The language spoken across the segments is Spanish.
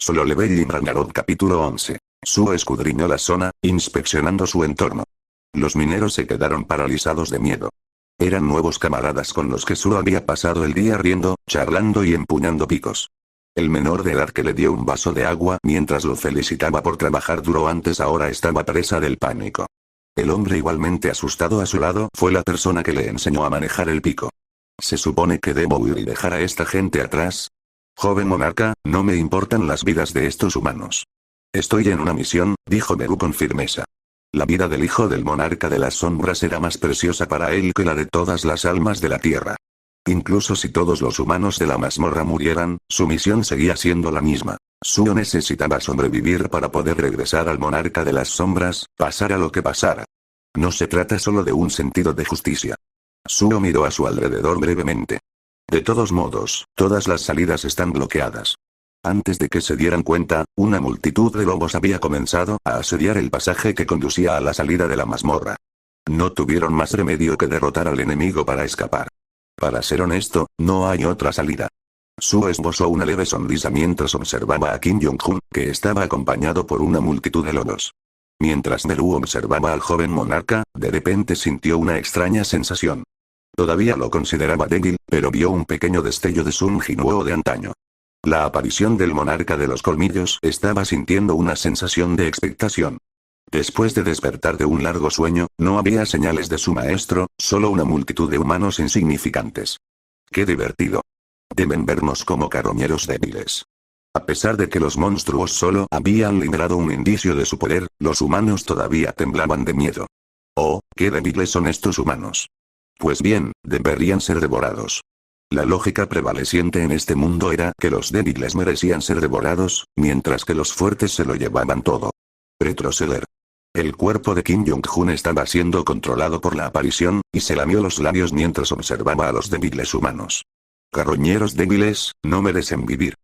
Solo Leveling Ragnarok capítulo 11. Suo escudriñó la zona, inspeccionando su entorno. Los mineros se quedaron paralizados de miedo. Eran nuevos camaradas con los que Suo había pasado el día riendo, charlando y empuñando picos. El menor de edad que le dio un vaso de agua mientras lo felicitaba por trabajar duro antes ahora estaba presa del pánico. El hombre igualmente asustado a su lado fue la persona que le enseñó a manejar el pico. ¿Se supone que debo huir y dejar a esta gente atrás? Joven monarca, no me importan las vidas de estos humanos. Estoy en una misión, dijo Beru con firmeza. La vida del hijo del monarca de las sombras era más preciosa para él que la de todas las almas de la tierra. Incluso si todos los humanos de la mazmorra murieran, su misión seguía siendo la misma. Suo necesitaba sobrevivir para poder regresar al monarca de las sombras, pasara lo que pasara. No se trata solo de un sentido de justicia. Suo miró a su alrededor brevemente. De todos modos, todas las salidas están bloqueadas. Antes de que se dieran cuenta, una multitud de lobos había comenzado a asediar el pasaje que conducía a la salida de la mazmorra. No tuvieron más remedio que derrotar al enemigo para escapar. Para ser honesto, no hay otra salida. Suo esbozó una leve sonrisa mientras observaba a Kim Jong-un, que estaba acompañado por una multitud de lobos. Mientras Beru observaba al joven monarca, de repente sintió una extraña sensación. Todavía lo consideraba débil, pero vio un pequeño destello de Sun Jinwoo de antaño. La aparición del monarca de los colmillos estaba sintiendo una sensación de expectación. Después de despertar de un largo sueño, no había señales de su maestro, solo una multitud de humanos insignificantes. ¡Qué divertido! Deben vernos como carroñeros débiles. A pesar de que los monstruos solo habían librado un indicio de su poder, los humanos todavía temblaban de miedo. ¡Oh, qué débiles son estos humanos! Pues bien, deberían ser devorados. La lógica prevaleciente en este mundo era que los débiles merecían ser devorados, mientras que los fuertes se lo llevaban todo. Retroceder. El cuerpo de Kim Jong-un estaba siendo controlado por la aparición, y se lamió los labios mientras observaba a los débiles humanos. Carroñeros débiles, no merecen vivir.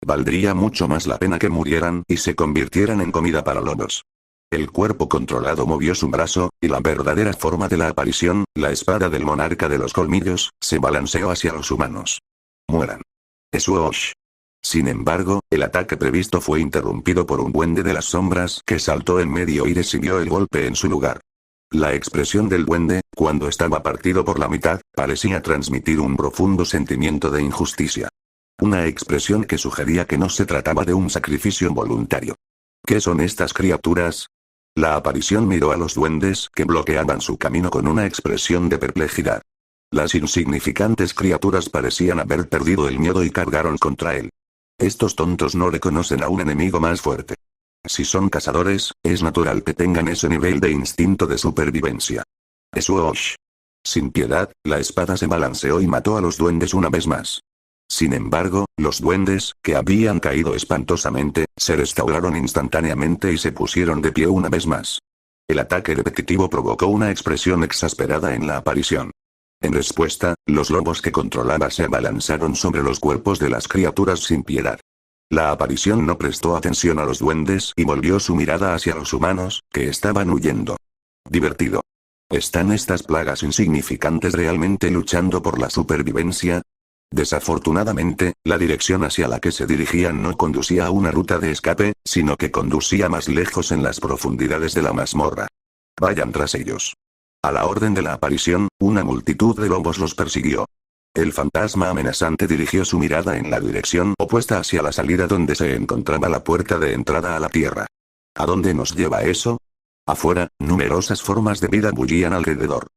Valdría mucho más la pena que murieran y se convirtieran en comida para lobos. El cuerpo controlado movió su brazo, y la verdadera forma de la aparición, la espada del monarca de los colmillos, se balanceó hacia los humanos. Mueran. Esuosh. Sin embargo, el ataque previsto fue interrumpido por un duende de las sombras que saltó en medio y recibió el golpe en su lugar. La expresión del duende, cuando estaba partido por la mitad, parecía transmitir un profundo sentimiento de injusticia. Una expresión que sugería que no se trataba de un sacrificio voluntario. ¿Qué son estas criaturas? La aparición miró a los duendes que bloqueaban su camino con una expresión de perplejidad. Las insignificantes criaturas parecían haber perdido el miedo y cargaron contra él. Estos tontos no reconocen a un enemigo más fuerte. Si son cazadores, es natural que tengan ese nivel de instinto de supervivencia. Esuosh. Sin piedad, la espada se balanceó y mató a los duendes una vez más. Sin embargo, los duendes, que habían caído espantosamente, se restauraron instantáneamente y se pusieron de pie una vez más. El ataque repetitivo provocó una expresión exasperada en la aparición. En respuesta, los lobos que controlaba se abalanzaron sobre los cuerpos de las criaturas sin piedad. La aparición no prestó atención a los duendes y volvió su mirada hacia los humanos, que estaban huyendo. Divertido. ¿Están estas plagas insignificantes realmente luchando por la supervivencia? Desafortunadamente, la dirección hacia la que se dirigían no conducía a una ruta de escape, sino que conducía más lejos en las profundidades de la mazmorra. Vayan tras ellos. A la orden de la aparición, una multitud de lobos los persiguió. El fantasma amenazante dirigió su mirada en la dirección opuesta hacia la salida donde se encontraba la puerta de entrada a la tierra. ¿A dónde nos lleva eso? Afuera, numerosas formas de vida bullían alrededor.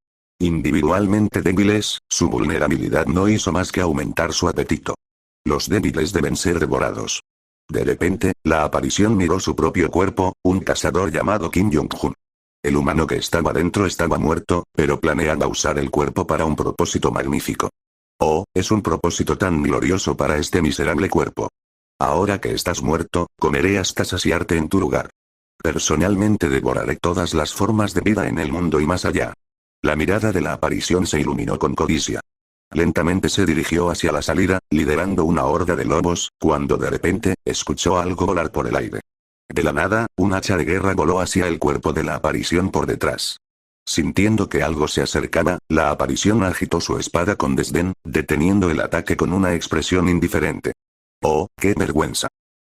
Individualmente débiles, su vulnerabilidad no hizo más que aumentar su apetito. Los débiles deben ser devorados. De repente, la aparición miró su propio cuerpo, un cazador llamado Kim Jong-un. El humano que estaba dentro estaba muerto, pero planeaba usar el cuerpo para un propósito magnífico. Oh, es un propósito tan glorioso para este miserable cuerpo. Ahora que estás muerto, comeré hasta saciarte en tu lugar. Personalmente devoraré todas las formas de vida en el mundo y más allá. La mirada de la aparición se iluminó con codicia. Lentamente se dirigió hacia la salida, liderando una horda de lobos, cuando de repente, escuchó algo volar por el aire. De la nada, un hacha de guerra voló hacia el cuerpo de la aparición por detrás. Sintiendo que algo se acercaba, la aparición agitó su espada con desdén, deteniendo el ataque con una expresión indiferente. ¡Oh, qué vergüenza!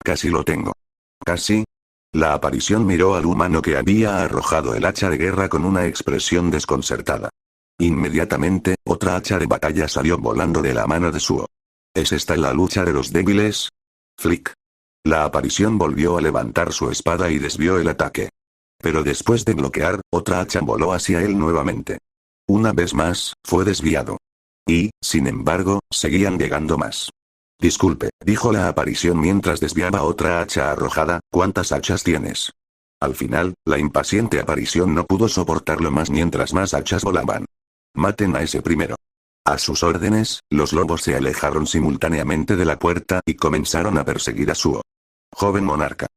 Casi lo tengo. ¿Casi? La aparición miró al humano que había arrojado el hacha de guerra con una expresión desconcertada. Inmediatamente, otra hacha de batalla salió volando de la mano de Suo. ¿Es esta la lucha de los débiles? Flick. La aparición volvió a levantar su espada y desvió el ataque. Pero después de bloquear, otra hacha voló hacia él nuevamente. Una vez más, fue desviado. Y, sin embargo, seguían llegando más. Disculpe, dijo la aparición mientras desviaba otra hacha arrojada, ¿cuántas hachas tienes? Al final, la impaciente aparición no pudo soportarlo más mientras más hachas volaban. Maten a ese primero. A sus órdenes, los lobos se alejaron simultáneamente de la puerta y comenzaron a perseguir a Suo. Joven monarca.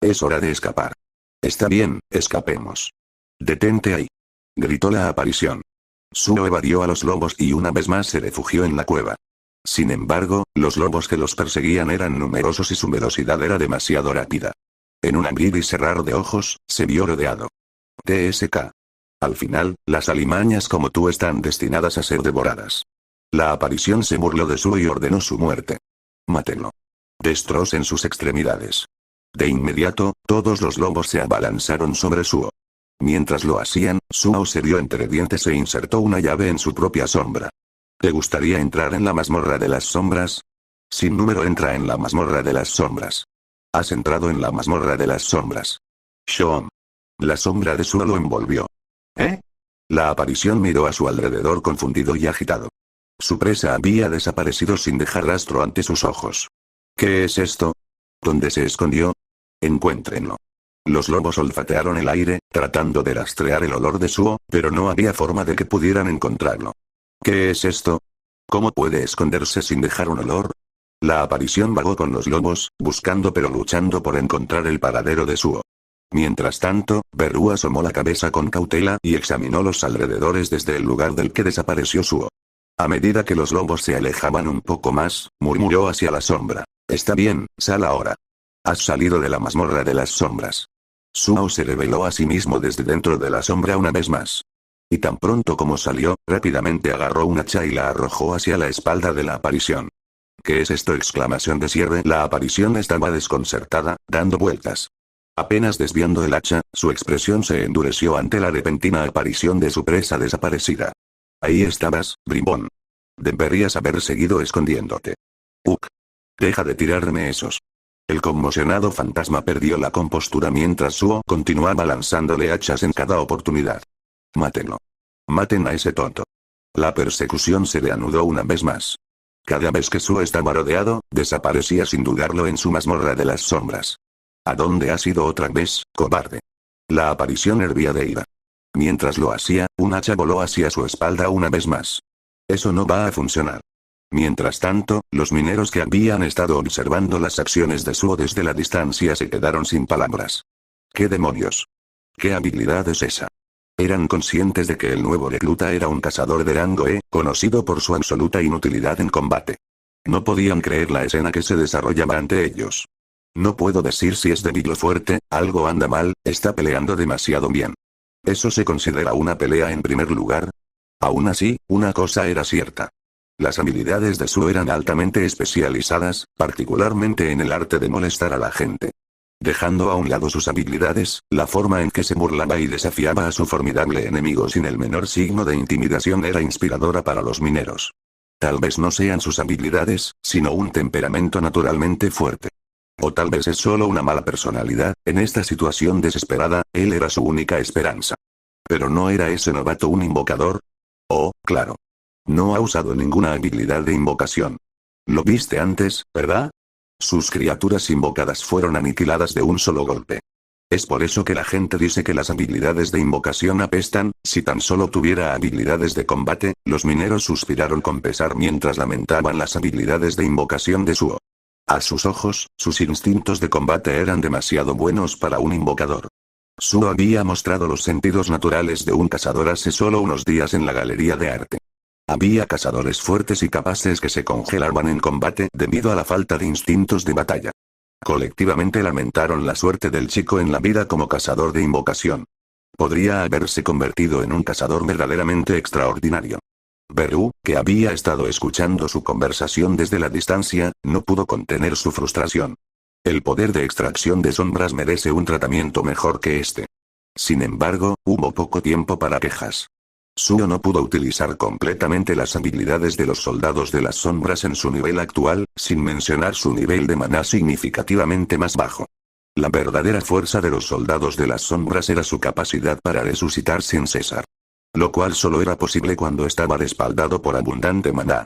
Es hora de escapar. Está bien, escapemos. Detente ahí. Gritó la aparición. Suo evadió a los lobos y una vez más se refugió en la cueva. Sin embargo, los lobos que los perseguían eran numerosos y su velocidad era demasiado rápida. En un abrir y cerrar de ojos, se vio rodeado. TSK. Al final, las alimañas como tú están destinadas a ser devoradas. La aparición se burló de Suo y ordenó su muerte. Mátenlo. Destrocen sus extremidades. De inmediato, todos los lobos se abalanzaron sobre Suo. Mientras lo hacían, Suo se dio entre dientes e insertó una llave en su propia sombra. ¿Te gustaría entrar en la mazmorra de las sombras? Sin número entra en la mazmorra de las sombras. Has entrado en la mazmorra de las sombras. Shoom. La sombra de Suo lo envolvió. ¿Eh? La aparición miró a su alrededor confundido y agitado. Su presa había desaparecido sin dejar rastro ante sus ojos. ¿Qué es esto? ¿Dónde se escondió? Encuéntrenlo. Los lobos olfatearon el aire, tratando de rastrear el olor de Suo, pero no había forma de que pudieran encontrarlo. ¿Qué es esto? ¿Cómo puede esconderse sin dejar un olor? La aparición vagó con los lobos, buscando pero luchando por encontrar el paradero de Suo. Mientras tanto, Beru asomó la cabeza con cautela y examinó los alrededores desde el lugar del que desapareció Suo. A medida que los lobos se alejaban un poco más, murmuró hacia la sombra. Está bien, sal ahora. Has salido de la mazmorra de las sombras. Suo se reveló a sí mismo desde dentro de la sombra una vez más. Y tan pronto como salió, rápidamente agarró un hacha y la arrojó hacia la espalda de la aparición. ¿Qué es esto? Exclamación de cierre. La aparición estaba desconcertada, dando vueltas. Apenas desviando el hacha, su expresión se endureció ante la repentina aparición de su presa desaparecida. Ahí estabas, bribón. Deberías haber seguido escondiéndote. Uk. Deja de tirarme esos. El conmocionado fantasma perdió la compostura mientras Suo continuaba lanzándole hachas en cada oportunidad. Mátenlo. Maten a ese tonto. La persecución se reanudó una vez más. Cada vez que Suo estaba rodeado, desaparecía sin dudarlo en su mazmorra de las sombras. ¿A dónde has ido otra vez, cobarde? La aparición hervía de ira. Mientras lo hacía, un hacha voló hacia su espalda una vez más. Eso no va a funcionar. Mientras tanto, los mineros que habían estado observando las acciones de Suo desde la distancia se quedaron sin palabras. ¿Qué demonios? ¿Qué habilidad es esa? Eran conscientes de que el nuevo recluta era un cazador de rango E, conocido por su absoluta inutilidad en combate. No podían creer la escena que se desarrollaba ante ellos. No puedo decir si es débil o fuerte, algo anda mal, está peleando demasiado bien. ¿Eso se considera una pelea en primer lugar? Aún así, una cosa era cierta. Las habilidades de Suo eran altamente especializadas, particularmente en el arte de molestar a la gente. Dejando a un lado sus habilidades, la forma en que se burlaba y desafiaba a su formidable enemigo sin el menor signo de intimidación era inspiradora para los mineros. Tal vez no sean sus habilidades, sino un temperamento naturalmente fuerte. O tal vez es solo una mala personalidad, en esta situación desesperada, él era su única esperanza. ¿Pero no era ese novato un invocador? Oh, claro. No ha usado ninguna habilidad de invocación. Lo viste antes, ¿verdad? Sus criaturas invocadas fueron aniquiladas de un solo golpe. Es por eso que la gente dice que las habilidades de invocación apestan. Si tan solo tuviera habilidades de combate, los mineros suspiraron con pesar mientras lamentaban las habilidades de invocación de Suo. A sus ojos, sus instintos de combate eran demasiado buenos para un invocador. Suo había mostrado los sentidos naturales de un cazador hace solo unos días en la galería de arte. Había cazadores fuertes y capaces que se congelaban en combate debido a la falta de instintos de batalla. Colectivamente lamentaron la suerte del chico en la vida como cazador de invocación. Podría haberse convertido en un cazador verdaderamente extraordinario. Beru, que había estado escuchando su conversación desde la distancia, no pudo contener su frustración. El poder de extracción de sombras merece un tratamiento mejor que este. Sin embargo, hubo poco tiempo para quejas. Suo no pudo utilizar completamente las habilidades de los soldados de las sombras en su nivel actual, sin mencionar su nivel de maná significativamente más bajo. La verdadera fuerza de los soldados de las sombras era su capacidad para resucitar sin cesar. Lo cual solo era posible cuando estaba respaldado por abundante maná.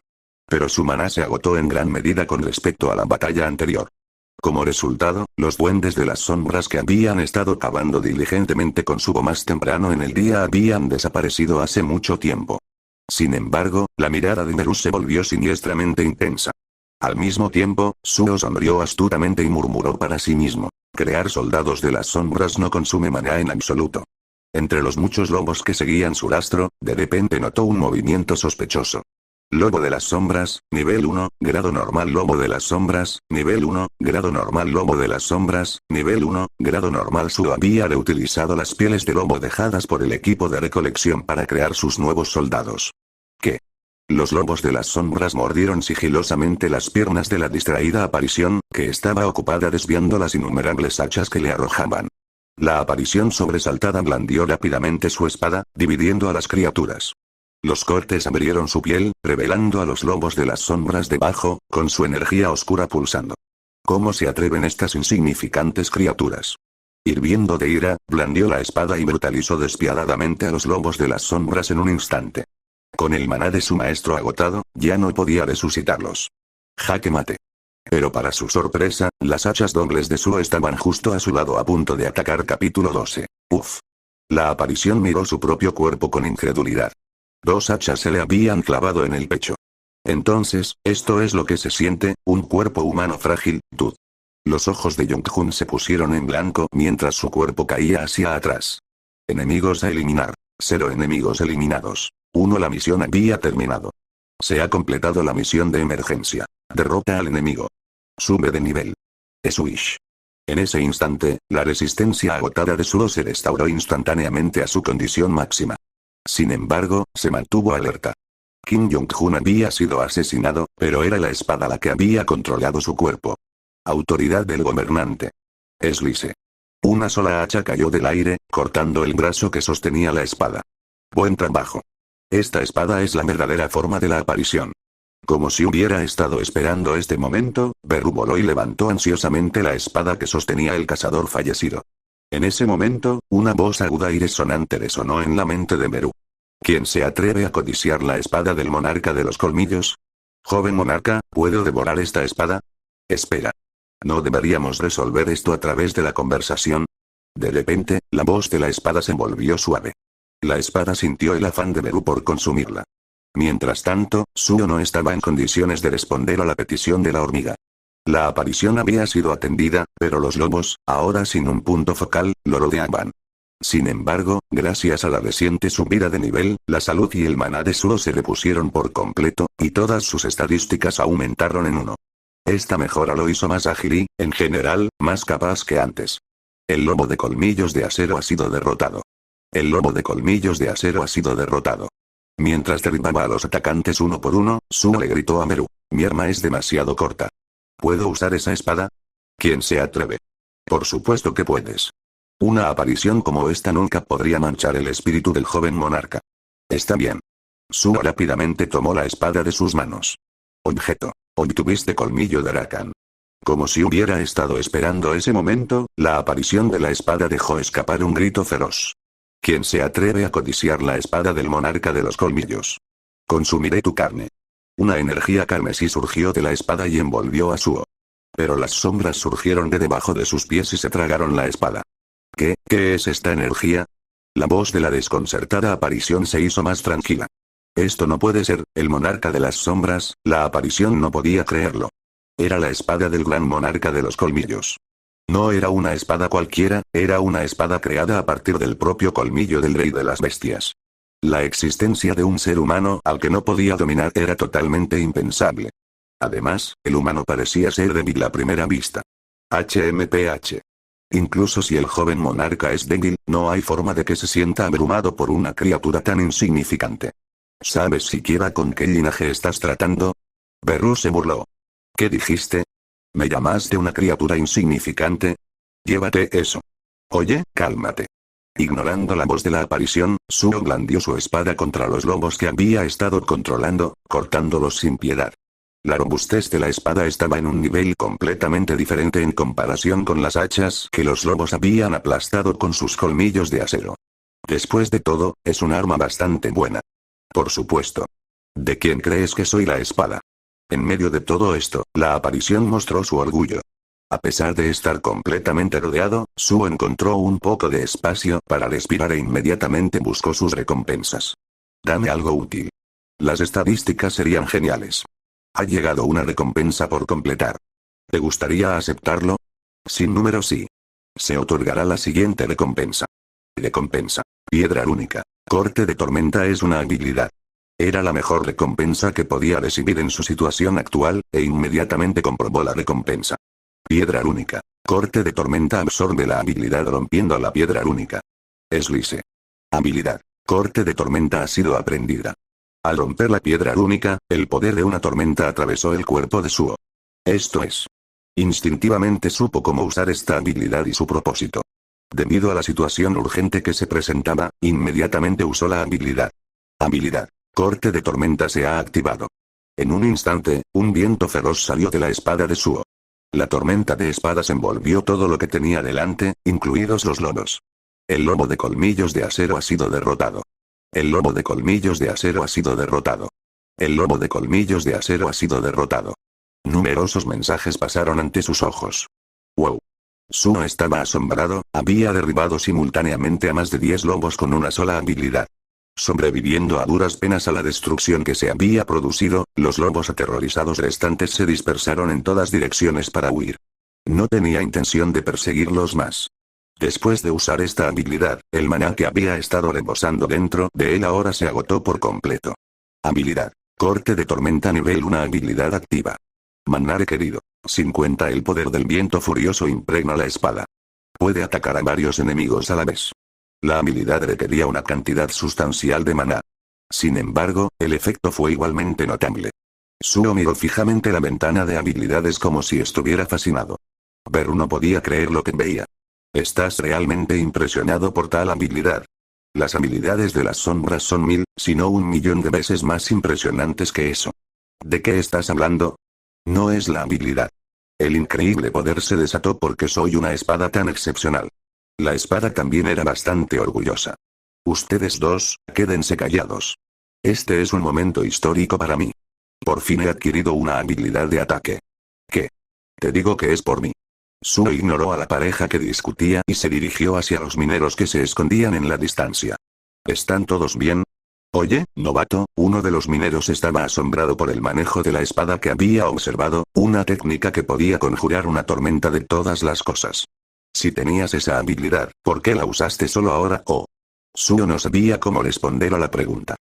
Pero su maná se agotó en gran medida con respecto a la batalla anterior. Como resultado, los duendes de las sombras que habían estado cavando diligentemente con Suo más temprano en el día habían desaparecido hace mucho tiempo. Sin embargo, la mirada de Meru se volvió siniestramente intensa. Al mismo tiempo, Suo sonrió astutamente y murmuró para sí mismo: crear soldados de las sombras no consume maná en absoluto. Entre los muchos lobos que seguían su rastro, de repente notó un movimiento sospechoso. Lobo de las sombras, nivel 1, grado normal. Lobo de las sombras, nivel 1, grado normal. Lobo de las sombras, nivel 1, grado normal. Suo había reutilizado las pieles de lobo dejadas por el equipo de recolección para crear sus nuevos soldados. ¿Qué? Los lobos de las sombras mordieron sigilosamente las piernas de la distraída aparición, que estaba ocupada desviando las innumerables hachas que le arrojaban. La aparición sobresaltada blandió rápidamente su espada, dividiendo a las criaturas. Los cortes abrieron su piel, revelando a los lobos de las sombras debajo, con su energía oscura pulsando. ¿Cómo se atreven estas insignificantes criaturas? Hirviendo de ira, blandió la espada y brutalizó despiadadamente a los lobos de las sombras en un instante. Con el maná de su maestro agotado, ya no podía resucitarlos. Jaque mate. Pero para su sorpresa, las hachas dobles de Suo estaban justo a su lado a punto de atacar. Capítulo 12. Uf. La aparición miró su propio cuerpo con incredulidad. 2 hachas se le habían clavado en el pecho. Entonces, esto es lo que se siente, un cuerpo humano frágil, Tut. Los ojos de Yongjun se pusieron en blanco mientras su cuerpo caía hacia atrás. Enemigos a eliminar. 0 enemigos eliminados. 1. La misión había terminado. Se ha completado la misión de emergencia. Derrota al enemigo. Sube de nivel. Swish. En ese instante, la resistencia agotada de Suo se restauró instantáneamente a su condición máxima. Sin embargo, se mantuvo alerta. Kim Jong-un había sido asesinado, pero era la espada la que había controlado su cuerpo. Autoridad del gobernante. Eslice. Una sola hacha cayó del aire, cortando el brazo que sostenía la espada. Buen trabajo. Esta espada es la verdadera forma de la aparición. Como si hubiera estado esperando este momento, Beru voló y levantó ansiosamente la espada que sostenía el cazador fallecido. En ese momento, una voz aguda y resonante resonó en la mente de Beru. ¿Quién se atreve a codiciar la espada del monarca de los colmillos? Joven monarca, ¿puedo devorar esta espada? Espera. ¿No deberíamos resolver esto a través de la conversación? De repente, la voz de la espada se volvió suave. La espada sintió el afán de Beru por consumirla. Mientras tanto, Suo no estaba en condiciones de responder a la petición de la hormiga. La aparición había sido atendida, pero los lobos, ahora sin un punto focal, lo rodeaban. Sin embargo, gracias a la reciente subida de nivel, la salud y el maná de Suo se repusieron por completo, y todas sus estadísticas aumentaron en 1. Esta mejora lo hizo más ágil y, en general, más capaz que antes. El lobo de colmillos de acero ha sido derrotado. El lobo de colmillos de acero ha sido derrotado. Mientras derribaba a los atacantes uno por uno, Suo le gritó a Meru: mi arma es demasiado corta. ¿Puedo usar esa espada? ¿Quién se atreve? Por supuesto que puedes. Una aparición como esta nunca podría manchar el espíritu del joven monarca. Está bien. Suo rápidamente tomó la espada de sus manos. Objeto. Obtuviste colmillo de Rakan. Como si hubiera estado esperando ese momento, la aparición de la espada dejó escapar un grito feroz. ¿Quién se atreve a codiciar la espada del monarca de los colmillos? Consumiré tu carne. Una energía carmesí surgió de la espada y envolvió a Suo. Pero las sombras surgieron de debajo de sus pies y se tragaron la espada. ¿Qué es esta energía? La voz de la desconcertada aparición se hizo más tranquila. Esto no puede ser, el monarca de las sombras. La aparición no podía creerlo. Era la espada del gran monarca de los colmillos. No era una espada cualquiera, era una espada creada a partir del propio colmillo del rey de las bestias. La existencia de un ser humano al que no podía dominar era totalmente impensable. Además, el humano parecía ser débil a primera vista. HMPH. Incluso si el joven monarca es débil, no hay forma de que se sienta abrumado por una criatura tan insignificante. ¿Sabes siquiera con qué linaje estás tratando? Beru se burló. ¿Qué dijiste? ¿Me llamaste una criatura insignificante? Llévate eso. Oye, cálmate. Ignorando la voz de la aparición, Suo blandió su espada contra los lobos que había estado controlando, cortándolos sin piedad. La robustez de la espada estaba en un nivel completamente diferente en comparación con las hachas que los lobos habían aplastado con sus colmillos de acero. Después de todo, es un arma bastante buena. Por supuesto. ¿De quién crees que soy la espada? En medio de todo esto, la aparición mostró su orgullo. A pesar de estar completamente rodeado, Suo encontró un poco de espacio para respirar e inmediatamente buscó sus recompensas. Dame algo útil. Las estadísticas serían geniales. Ha llegado una recompensa por completar. ¿Te gustaría aceptarlo? Sin número sí. Se otorgará la siguiente recompensa. Recompensa. Piedra única. Corte de tormenta es una habilidad. Era la mejor recompensa que podía recibir en su situación actual, e inmediatamente comprobó la recompensa. Piedra única. Corte de tormenta absorbe la habilidad rompiendo la piedra única. Slice. Habilidad. Corte de tormenta ha sido aprendida. Al romper la piedra única, el poder de una tormenta atravesó el cuerpo de Suo. Esto es. Instintivamente supo cómo usar esta habilidad y su propósito. Debido a la situación urgente que se presentaba, inmediatamente usó la habilidad. Habilidad. Corte de tormenta se ha activado. En un instante, un viento feroz salió de la espada de Suo. La tormenta de espadas envolvió todo lo que tenía delante, incluidos los lobos. El lobo de colmillos de acero ha sido derrotado. El lobo de colmillos de acero ha sido derrotado. El lobo de colmillos de acero ha sido derrotado. Numerosos mensajes pasaron ante sus ojos. ¡Wow! Suo estaba asombrado, había derribado simultáneamente a más de 10 lobos con una sola habilidad. Sobreviviendo a duras penas a la destrucción que se había producido, los lobos aterrorizados restantes se dispersaron en todas direcciones para huir. No tenía intención de perseguirlos más. Después de usar esta habilidad, el maná que había estado rebosando dentro de él ahora se agotó por completo. Habilidad. Corte de tormenta nivel 1 habilidad activa. Maná requerido. 50 El poder del viento furioso impregna la espada. Puede atacar a varios enemigos a la vez. La habilidad requería una cantidad sustancial de maná. Sin embargo, el efecto fue igualmente notable. Suo miró fijamente la ventana de habilidades como si estuviera fascinado. Pero no podía creer lo que veía. ¿Estás realmente impresionado por tal habilidad? Las habilidades de las sombras son 1000, si no 1.000.000 de veces más impresionantes que eso. ¿De qué estás hablando? No es la habilidad. El increíble poder se desató porque soy una espada tan excepcional. La espada también era bastante orgullosa. Ustedes dos, quédense callados. Este es un momento histórico para mí. Por fin he adquirido una habilidad de ataque. ¿Qué? Te digo que es por mí. Suo ignoró a la pareja que discutía y se dirigió hacia los mineros que se escondían en la distancia. ¿Están todos bien? Oye, novato, uno de los mineros estaba asombrado por el manejo de la espada que había observado, una técnica que podía conjurar una tormenta de todas las cosas. Si tenías esa habilidad, ¿por qué la usaste solo ahora? Suo no sabía cómo responder a la pregunta.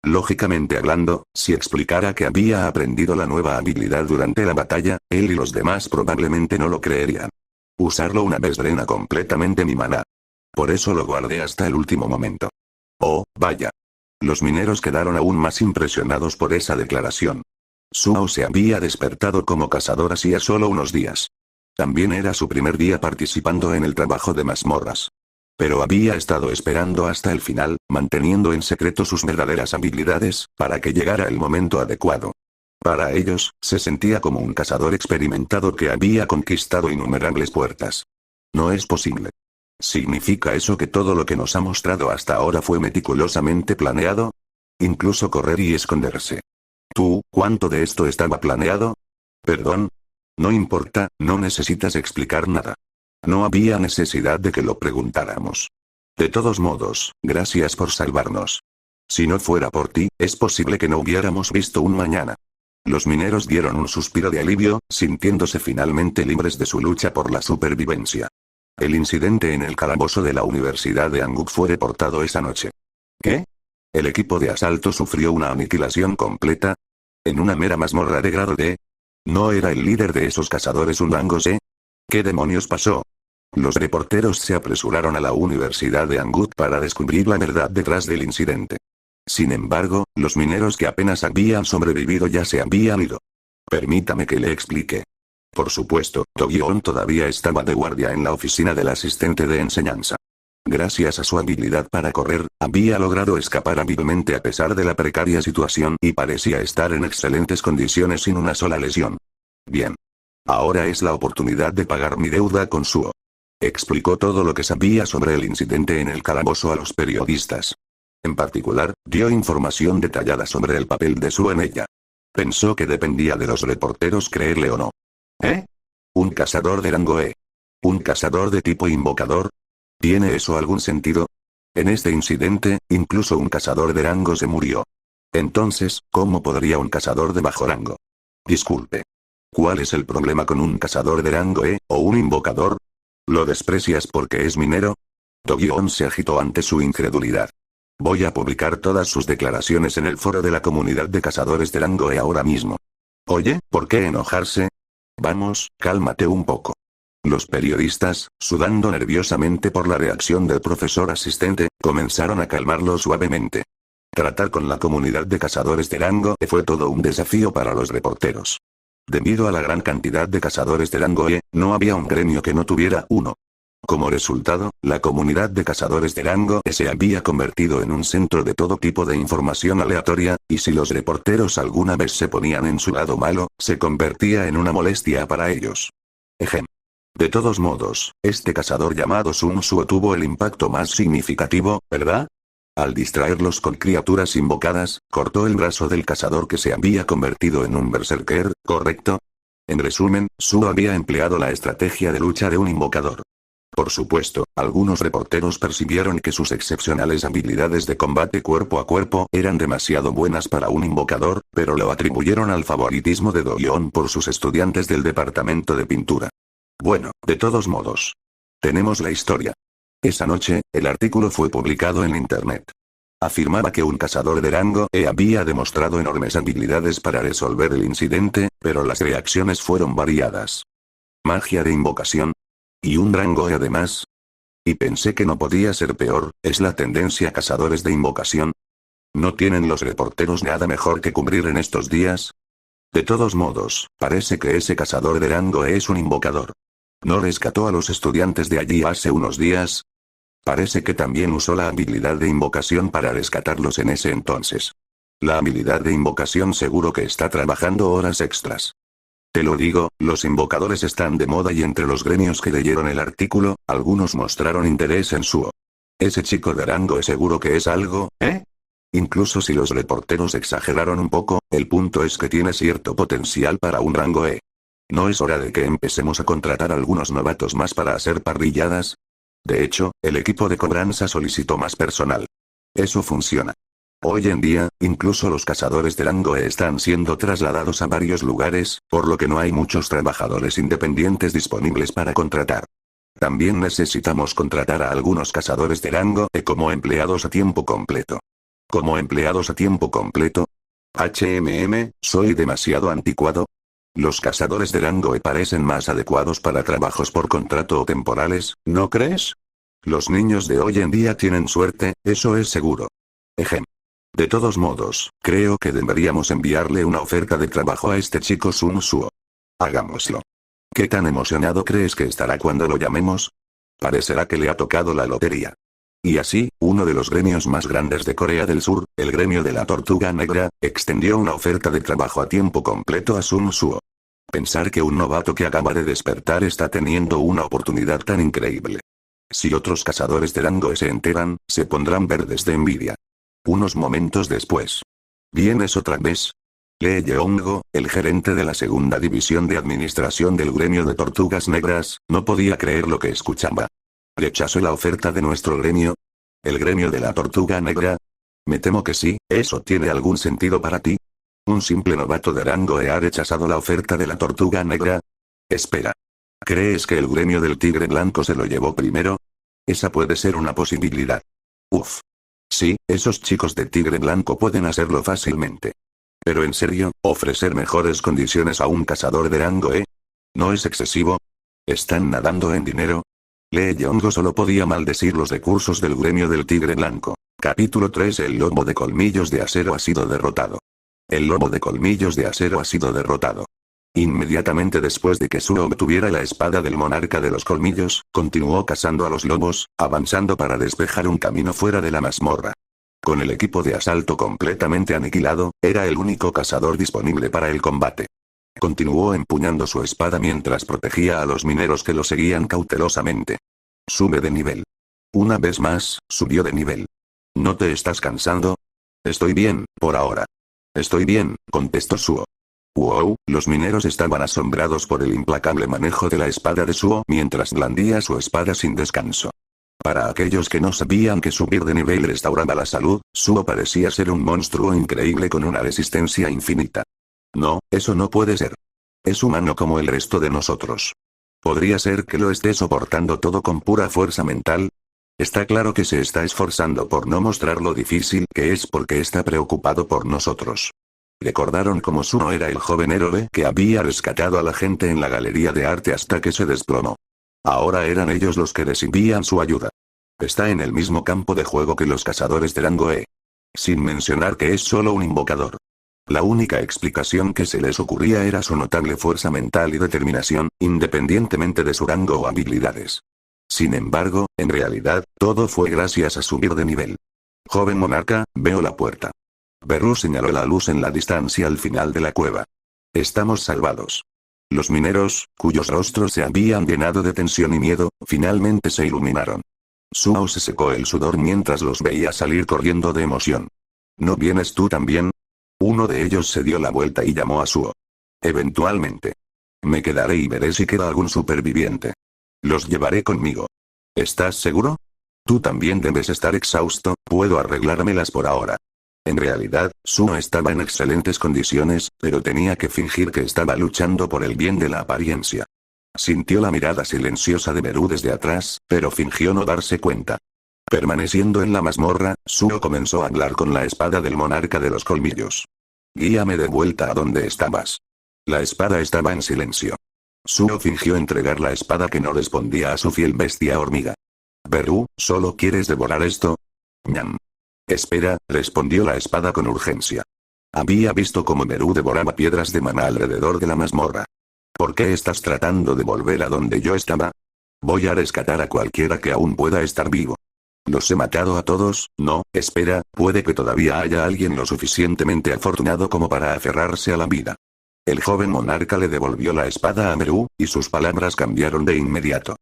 Lógicamente hablando, si explicara que había aprendido la nueva habilidad durante la batalla, él y los demás probablemente no lo creerían. Usarlo una vez drena completamente mi maná. Por eso lo guardé hasta el último momento. Oh, vaya. Los mineros quedaron aún más impresionados por esa declaración. Suo se había despertado como cazador hacía solo unos días. También era su primer día participando en el trabajo de mazmorras. Pero había estado esperando hasta el final, manteniendo en secreto sus verdaderas habilidades, para que llegara el momento adecuado. Para ellos, se sentía como un cazador experimentado que había conquistado innumerables puertas. No es posible. ¿Significa eso que todo lo que nos ha mostrado hasta ahora fue meticulosamente planeado? Incluso correr y esconderse. ¿Tú, cuánto de esto estaba planeado? ¿Perdón? No importa, no necesitas explicar nada. No había necesidad de que lo preguntáramos. De todos modos, gracias por salvarnos. Si no fuera por ti, es posible que no hubiéramos visto un mañana. Los mineros dieron un suspiro de alivio, sintiéndose finalmente libres de su lucha por la supervivencia. El incidente en el calabozo de la Universidad de Anguk fue reportado esa noche. ¿Qué? ¿El equipo de asalto sufrió una aniquilación completa? ¿En una mera mazmorra de grado D? ¿No era el líder de esos cazadores un rango C? ¿Qué demonios pasó? Los reporteros se apresuraron a la Universidad de Anguk para descubrir la verdad detrás del incidente. Sin embargo, los mineros que apenas habían sobrevivido ya se habían ido. Permítame que le explique. Por supuesto, Do-yeon todavía estaba de guardia en la oficina del asistente de enseñanza. Gracias a su habilidad para correr, había logrado escapar hábilmente a pesar de la precaria situación y parecía estar en excelentes condiciones sin una sola lesión. Bien. Ahora es la oportunidad de pagar mi deuda con Suho. Explicó todo lo que sabía sobre el incidente en el calabozo a los periodistas. En particular, dio información detallada sobre el papel de Suho en ella. Pensó que dependía de los reporteros creerle o no. ¿Eh? ¿Un cazador de rango E? ¿Un cazador de tipo invocador? ¿Tiene eso algún sentido? En este incidente, incluso un cazador de rango se murió. Entonces, ¿cómo podría un cazador de bajo rango? Disculpe. ¿Cuál es el problema con un cazador de rango E, o un invocador? ¿Lo desprecias porque es minero? Do-yeon se agitó ante su incredulidad. Voy a publicar todas sus declaraciones en el foro de la comunidad de cazadores de rango E ahora mismo. Oye, ¿por qué enojarse? Vamos, cálmate un poco. Los periodistas, sudando nerviosamente por la reacción del profesor asistente, comenzaron a calmarlo suavemente. Tratar con la comunidad de cazadores de rango E fue todo un desafío para los reporteros. Debido a la gran cantidad de cazadores de rango E, no había un gremio que no tuviera uno. Como resultado, la comunidad de cazadores de rango E se había convertido en un centro de todo tipo de información aleatoria, y si los reporteros alguna vez se ponían en su lado malo, se convertía en una molestia para ellos. Ejem. De todos modos, este cazador llamado Sun Suho tuvo el impacto más significativo, ¿verdad? Al distraerlos con criaturas invocadas, cortó el brazo del cazador que se había convertido en un berserker, ¿correcto? En resumen, Suho había empleado la estrategia de lucha de un invocador. Por supuesto, algunos reporteros percibieron que sus excepcionales habilidades de combate cuerpo a cuerpo eran demasiado buenas para un invocador, pero lo atribuyeron al favoritismo de Do-yeon por sus estudiantes del departamento de pintura. Bueno, de todos modos. Tenemos la historia. Esa noche, el artículo fue publicado en internet. Afirmaba que un cazador de rango E había demostrado enormes habilidades para resolver el incidente, pero las reacciones fueron variadas. Magia de invocación. ¿Y un rango E además? Y pensé que no podía ser peor, es la tendencia cazadores de invocación. ¿No tienen los reporteros nada mejor que cubrir en estos días? De todos modos, parece que ese cazador de rango E es un invocador. ¿No rescató a los estudiantes de allí hace unos días? Parece que también usó la habilidad de invocación para rescatarlos en ese entonces. La habilidad de invocación seguro que está trabajando horas extras. Te lo digo, los invocadores están de moda y entre los gremios que leyeron el artículo, algunos mostraron interés en Suho. Ese chico de rango es seguro que es algo, ¿eh? Incluso si los reporteros exageraron un poco, el punto es que tiene cierto potencial para un rango E. ¿No es hora de que empecemos a contratar algunos novatos más para hacer parrilladas? De hecho, el equipo de cobranza solicitó más personal. Eso funciona. Hoy en día, incluso los cazadores de rango E están siendo trasladados a varios lugares, por lo que no hay muchos trabajadores independientes disponibles para contratar. También necesitamos contratar a algunos cazadores de rango E como empleados a tiempo completo. ¿Como empleados a tiempo completo? Soy demasiado anticuado. Los cazadores de rango E parecen más adecuados para trabajos por contrato o temporales, ¿no crees? Los niños de hoy en día tienen suerte, eso es seguro. Ejem. De todos modos, creo que deberíamos enviarle una oferta de trabajo a este chico Sun Suho. Hagámoslo. ¿Qué tan emocionado crees que estará cuando lo llamemos? Parecerá que le ha tocado la lotería. Y así, uno de los gremios más grandes de Corea del Sur, el gremio de la Tortuga Negra, extendió una oferta de trabajo a tiempo completo a Sun Suho. Pensar que un novato que acaba de despertar está teniendo una oportunidad tan increíble. Si otros cazadores de rango se enteran, se pondrán verdes de envidia. Unos momentos después. ¿Vienes otra vez? Lee Yeong-go, el gerente de la segunda división de administración del gremio de Tortugas Negras, no podía creer lo que escuchaba. ¿Rechazó la oferta de nuestro gremio? ¿El gremio de la Tortuga Negra? Me temo que sí. ¿Eso tiene algún sentido para ti? ¿Un simple novato de rango E ha rechazado la oferta de la Tortuga Negra? Espera. ¿Crees que el gremio del Tigre Blanco se lo llevó primero? Esa puede ser una posibilidad. Uf. Sí, esos chicos de Tigre Blanco pueden hacerlo fácilmente. Pero en serio, ¿ofrecer mejores condiciones a un cazador de rango E? ¿No es excesivo? ¿Están nadando en dinero? Lee Yeong-go solo podía maldecir los recursos del gremio del Tigre Blanco. Capítulo 3. El lobo de colmillos de acero ha sido derrotado. El lobo de colmillos de acero ha sido derrotado. Inmediatamente después de que Suo obtuviera la espada del monarca de los colmillos, continuó cazando a los lobos, avanzando para despejar un camino fuera de la mazmorra. Con el equipo de asalto completamente aniquilado, era el único cazador disponible para el combate. Continuó empuñando su espada mientras protegía a los mineros que lo seguían cautelosamente. Sube de nivel. Una vez más, subió de nivel. ¿No te estás cansando? Estoy bien, por ahora. Estoy bien, contestó Suo. Wow, los mineros estaban asombrados por el implacable manejo de la espada de Suo mientras blandía su espada sin descanso. Para aquellos que no sabían que subir de nivel restauraba la salud, Suo parecía ser un monstruo increíble con una resistencia infinita. No, eso no puede ser. Es humano como el resto de nosotros. ¿Podría ser que lo esté soportando todo con pura fuerza mental? Está claro que se está esforzando por no mostrar lo difícil que es porque está preocupado por nosotros. Recordaron cómo Suo era el joven héroe que había rescatado a la gente en la galería de arte hasta que se desplomó. Ahora eran ellos los que recibían su ayuda. Está en el mismo campo de juego que los cazadores de rango E. Sin mencionar que es solo un invocador. La única explicación que se les ocurría era su notable fuerza mental y determinación, independientemente de su rango o habilidades. Sin embargo, en realidad, todo fue gracias a subir de nivel. Joven monarca, veo la puerta. Beru señaló la luz en la distancia al final de la cueva. Estamos salvados. Los mineros, cuyos rostros se habían llenado de tensión y miedo, finalmente se iluminaron. Suo se secó el sudor mientras los veía salir corriendo de emoción. ¿No vienes tú también? Uno de ellos se dio la vuelta y llamó a Suo. Eventualmente. Me quedaré y veré si queda algún superviviente. Los llevaré conmigo. ¿Estás seguro? Tú también debes estar exhausto, puedo arreglármelas por ahora. En realidad, Suo estaba en excelentes condiciones, pero tenía que fingir que estaba luchando por el bien de la apariencia. Sintió la mirada silenciosa de Beru desde atrás, pero fingió no darse cuenta. Permaneciendo en la mazmorra, Suo comenzó a hablar con la espada del monarca de los colmillos. Guíame de vuelta a donde estabas. La espada estaba en silencio. Suo fingió entregar la espada que no respondía a su fiel bestia hormiga. Beru, ¿solo quieres devorar esto? Ñam. Espera, respondió la espada con urgencia. Había visto cómo Beru devoraba piedras de maná alrededor de la mazmorra. ¿Por qué estás tratando de volver a donde yo estaba? Voy a rescatar a cualquiera que aún pueda estar vivo. ¿Los he matado a todos? No, espera, puede que todavía haya alguien lo suficientemente afortunado como para aferrarse a la vida. El joven monarca le devolvió la espada a Beru, y sus palabras cambiaron de inmediato.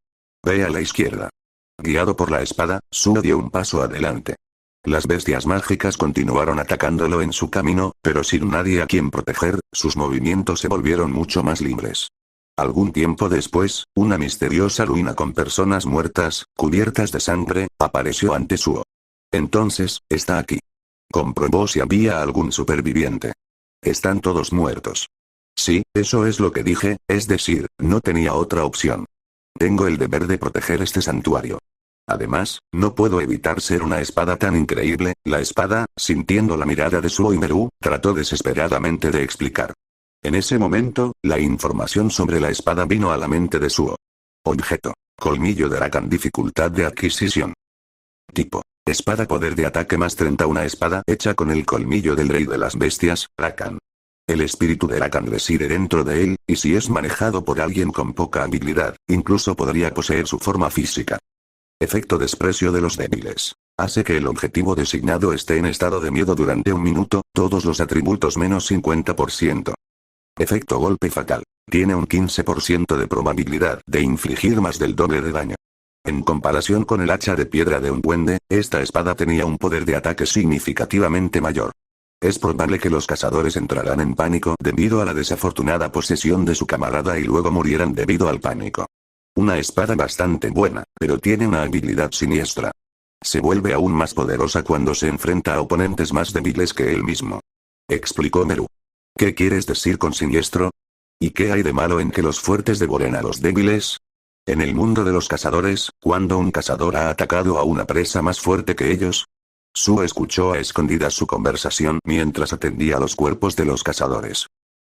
Ve a la izquierda. Guiado por la espada, Suo dio un paso adelante. Las bestias mágicas continuaron atacándolo en su camino, pero sin nadie a quien proteger, sus movimientos se volvieron mucho más libres. Algún tiempo después, una misteriosa ruina con personas muertas, cubiertas de sangre, apareció ante Suo. Entonces, está aquí. Comprobó si había algún superviviente. Están todos muertos. Sí, eso es lo que dije, es decir, no tenía otra opción. Tengo el deber de proteger este santuario. Además, no puedo evitar ser una espada tan increíble. La espada, sintiendo la mirada de Suo y Beru, trató desesperadamente de explicar. En ese momento, la información sobre la espada vino a la mente de Suo. Objeto. Colmillo de Rakan. Dificultad de adquisición. Tipo. Espada. Poder de ataque más 30. Una espada hecha con el colmillo del rey de las bestias, Rakan. El espíritu de Rakan reside dentro de él, y si es manejado por alguien con poca habilidad, incluso podría poseer su forma física. Efecto desprecio de los débiles. Hace que el objetivo designado esté en estado de miedo durante un minuto, todos los atributos menos 50%. Efecto golpe fatal. Tiene un 15% de probabilidad de infligir más del doble de daño. En comparación con el hacha de piedra de un duende, esta espada tenía un poder de ataque significativamente mayor. Es probable que los cazadores entrarán en pánico debido a la desafortunada posesión de su camarada y luego murieran debido al pánico. Una espada bastante buena, pero tiene una habilidad siniestra. Se vuelve aún más poderosa cuando se enfrenta a oponentes más débiles que él mismo. Explicó Beru. ¿Qué quieres decir con siniestro? ¿Y qué hay de malo en que los fuertes devoren a los débiles? En el mundo de los cazadores, cuando un cazador ha atacado a una presa más fuerte que ellos. Suo escuchó a escondidas su conversación mientras atendía a los cuerpos de los cazadores.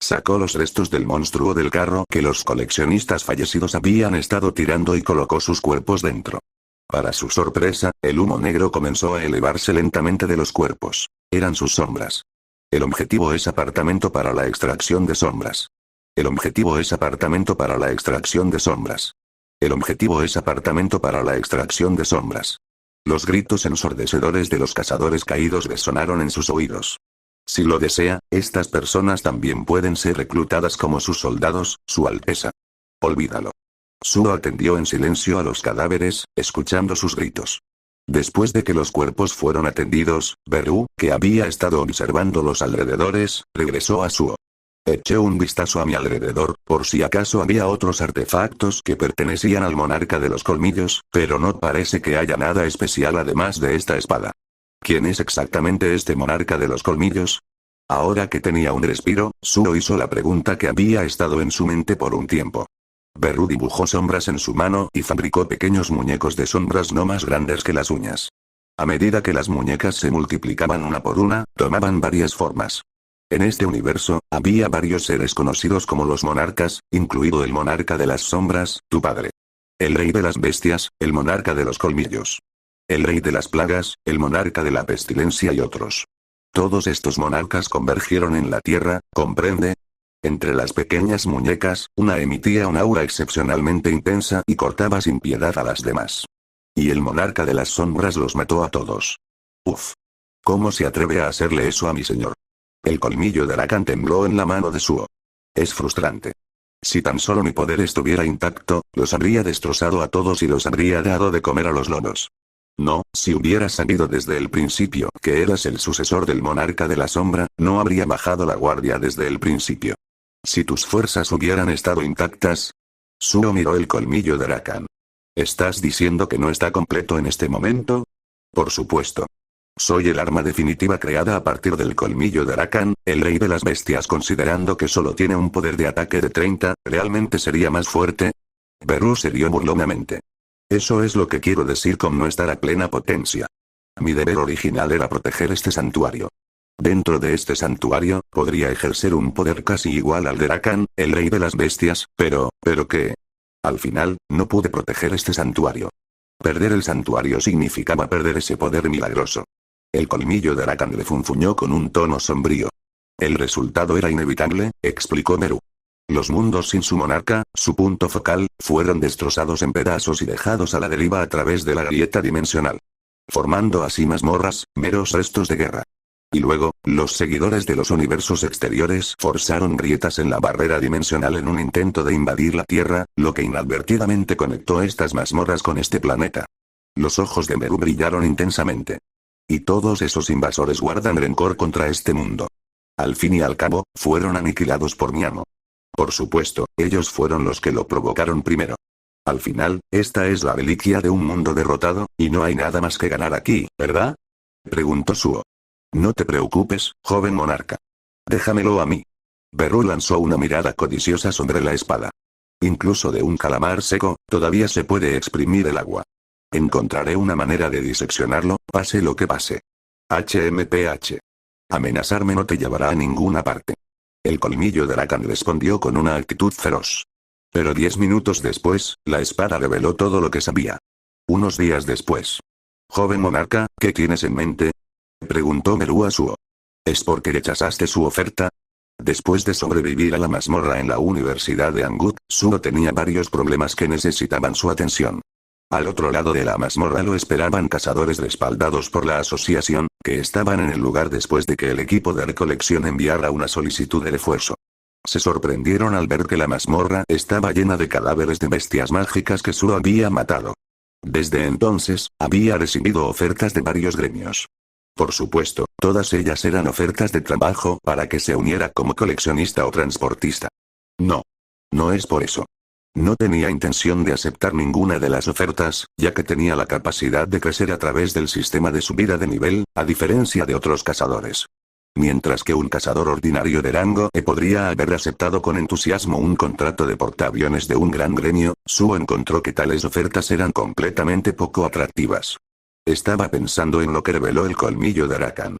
Sacó los restos del monstruo del carro que los coleccionistas fallecidos habían estado tirando y colocó sus cuerpos dentro. Para su sorpresa, el humo negro comenzó a elevarse lentamente de los cuerpos. Eran sus sombras. El objetivo es apartamento para la extracción de sombras. El objetivo es apartamento para la extracción de sombras. El objetivo es apartamento para la extracción de sombras. Los gritos ensordecedores de los cazadores caídos resonaron en sus oídos. Si lo desea, estas personas también pueden ser reclutadas como sus soldados, Su Alteza. Olvídalo. Suo atendió en silencio a los cadáveres, escuchando sus gritos. Después de que los cuerpos fueron atendidos, Beru, que había estado observando los alrededores, regresó a Suo. Eché un vistazo a mi alrededor, por si acaso había otros artefactos que pertenecían al monarca de los colmillos, pero no parece que haya nada especial además de esta espada. ¿Quién es exactamente este monarca de los colmillos? Ahora que tenía un respiro, Suo hizo la pregunta que había estado en su mente por un tiempo. Beru dibujó sombras en su mano y fabricó pequeños muñecos de sombras no más grandes que las uñas. A medida que las muñecas se multiplicaban una por una, tomaban varias formas. En este universo, había varios seres conocidos como los monarcas, incluido el monarca de las sombras, tu padre. El rey de las bestias, el monarca de los colmillos. El rey de las plagas, el monarca de la pestilencia y otros. Todos estos monarcas convergieron en la tierra, ¿comprende? Entre las pequeñas muñecas, una emitía un aura excepcionalmente intensa y cortaba sin piedad a las demás. Y el monarca de las sombras los mató a todos. Uf. ¿Cómo se atreve a hacerle eso a mi señor? El colmillo de Arakan tembló en la mano de Suo. Es frustrante. Si tan solo mi poder estuviera intacto, los habría destrozado a todos y los habría dado de comer a los lobos. No, si hubiera sabido desde el principio que eras el sucesor del monarca de la sombra, no habría bajado la guardia desde el principio. Si tus fuerzas hubieran estado intactas. Suo miró el colmillo de Arakan. ¿Estás diciendo que no está completo en este momento? Por supuesto. Soy el arma definitiva creada a partir del colmillo de Arakan, el rey de las bestias, considerando que solo tiene un poder de ataque de 30, ¿realmente sería más fuerte? Beru se rió burlonamente. Eso es lo que quiero decir con no estar a plena potencia. Mi deber original era proteger este santuario. Dentro de este santuario, podría ejercer un poder casi igual al de Arakan, el rey de las bestias, pero ¿qué? Al final, no pude proteger este santuario. Perder el santuario significaba perder ese poder milagroso. El colmillo de Arakan le funfuñó con un tono sombrío. El resultado era inevitable, explicó Beru. Los mundos sin su monarca, su punto focal, fueron destrozados en pedazos y dejados a la deriva a través de la grieta dimensional. Formando así mazmorras, meros restos de guerra. Y luego, los seguidores de los universos exteriores forzaron grietas en la barrera dimensional en un intento de invadir la Tierra, lo que inadvertidamente conectó estas mazmorras con este planeta. Los ojos de Beru brillaron intensamente. Y todos esos invasores guardan rencor contra este mundo. Al fin y al cabo, fueron aniquilados por mi amo. Por supuesto, ellos fueron los que lo provocaron primero. Al final, esta es la reliquia de un mundo derrotado, y no hay nada más que ganar aquí, ¿verdad? Preguntó Suo. No te preocupes, joven monarca. Déjamelo a mí. Beru lanzó una mirada codiciosa sobre la espada. Incluso de un calamar seco, todavía se puede exprimir el agua. Encontraré una manera de diseccionarlo, pase lo que pase. HMPH. Amenazarme no te llevará a ninguna parte. El colmillo de Arakan respondió con una actitud feroz. Pero 10 minutos después, la espada reveló todo lo que sabía. Unos días después. Joven monarca, ¿qué tienes en mente? Preguntó Beru a Suo. ¿Es porque rechazaste su oferta? Después de sobrevivir a la mazmorra en la Universidad de Angut, Suo tenía varios problemas que necesitaban su atención. Al otro lado de la mazmorra lo esperaban cazadores respaldados por la asociación, que estaban en el lugar después de que el equipo de recolección enviara una solicitud de refuerzo. Se sorprendieron al ver que la mazmorra estaba llena de cadáveres de bestias mágicas que Suo había matado. Desde entonces, había recibido ofertas de varios gremios. Por supuesto, todas ellas eran ofertas de trabajo para que se uniera como coleccionista o transportista. No. No es por eso. No tenía intención de aceptar ninguna de las ofertas, ya que tenía la capacidad de crecer a través del sistema de subida de nivel, a diferencia de otros cazadores. Mientras que un cazador ordinario de rango E podría haber aceptado con entusiasmo un contrato de portaaviones de un gran gremio, Suo encontró que tales ofertas eran completamente poco atractivas. Estaba pensando en lo que reveló el colmillo de Arakan.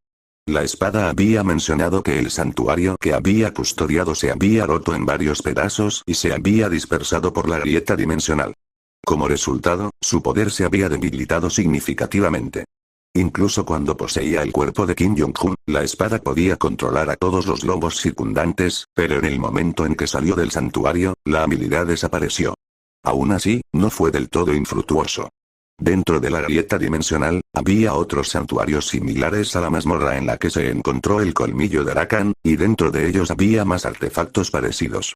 La espada había mencionado que el santuario que había custodiado se había roto en varios pedazos y se había dispersado por la grieta dimensional. Como resultado, su poder se había debilitado significativamente. Incluso cuando poseía el cuerpo de Kim Jong-un, la espada podía controlar a todos los lobos circundantes, pero en el momento en que salió del santuario, la habilidad desapareció. Aún así, no fue del todo infructuoso. Dentro de la grieta dimensional, había otros santuarios similares a la mazmorra en la que se encontró el colmillo de Arakan, y dentro de ellos había más artefactos parecidos.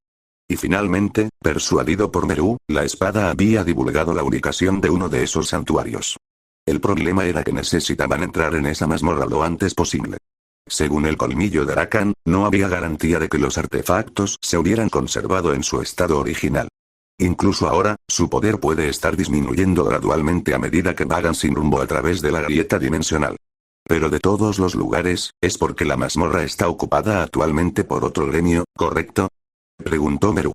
Y finalmente, persuadido por Meru, la espada había divulgado la ubicación de uno de esos santuarios. El problema era que necesitaban entrar en esa mazmorra lo antes posible. Según el colmillo de Arakan, no había garantía de que los artefactos se hubieran conservado en su estado original. Incluso ahora, su poder puede estar disminuyendo gradualmente a medida que vagan sin rumbo a través de la grieta dimensional. Pero de todos los lugares, es porque la mazmorra está ocupada actualmente por otro gremio, ¿correcto? Preguntó Meru.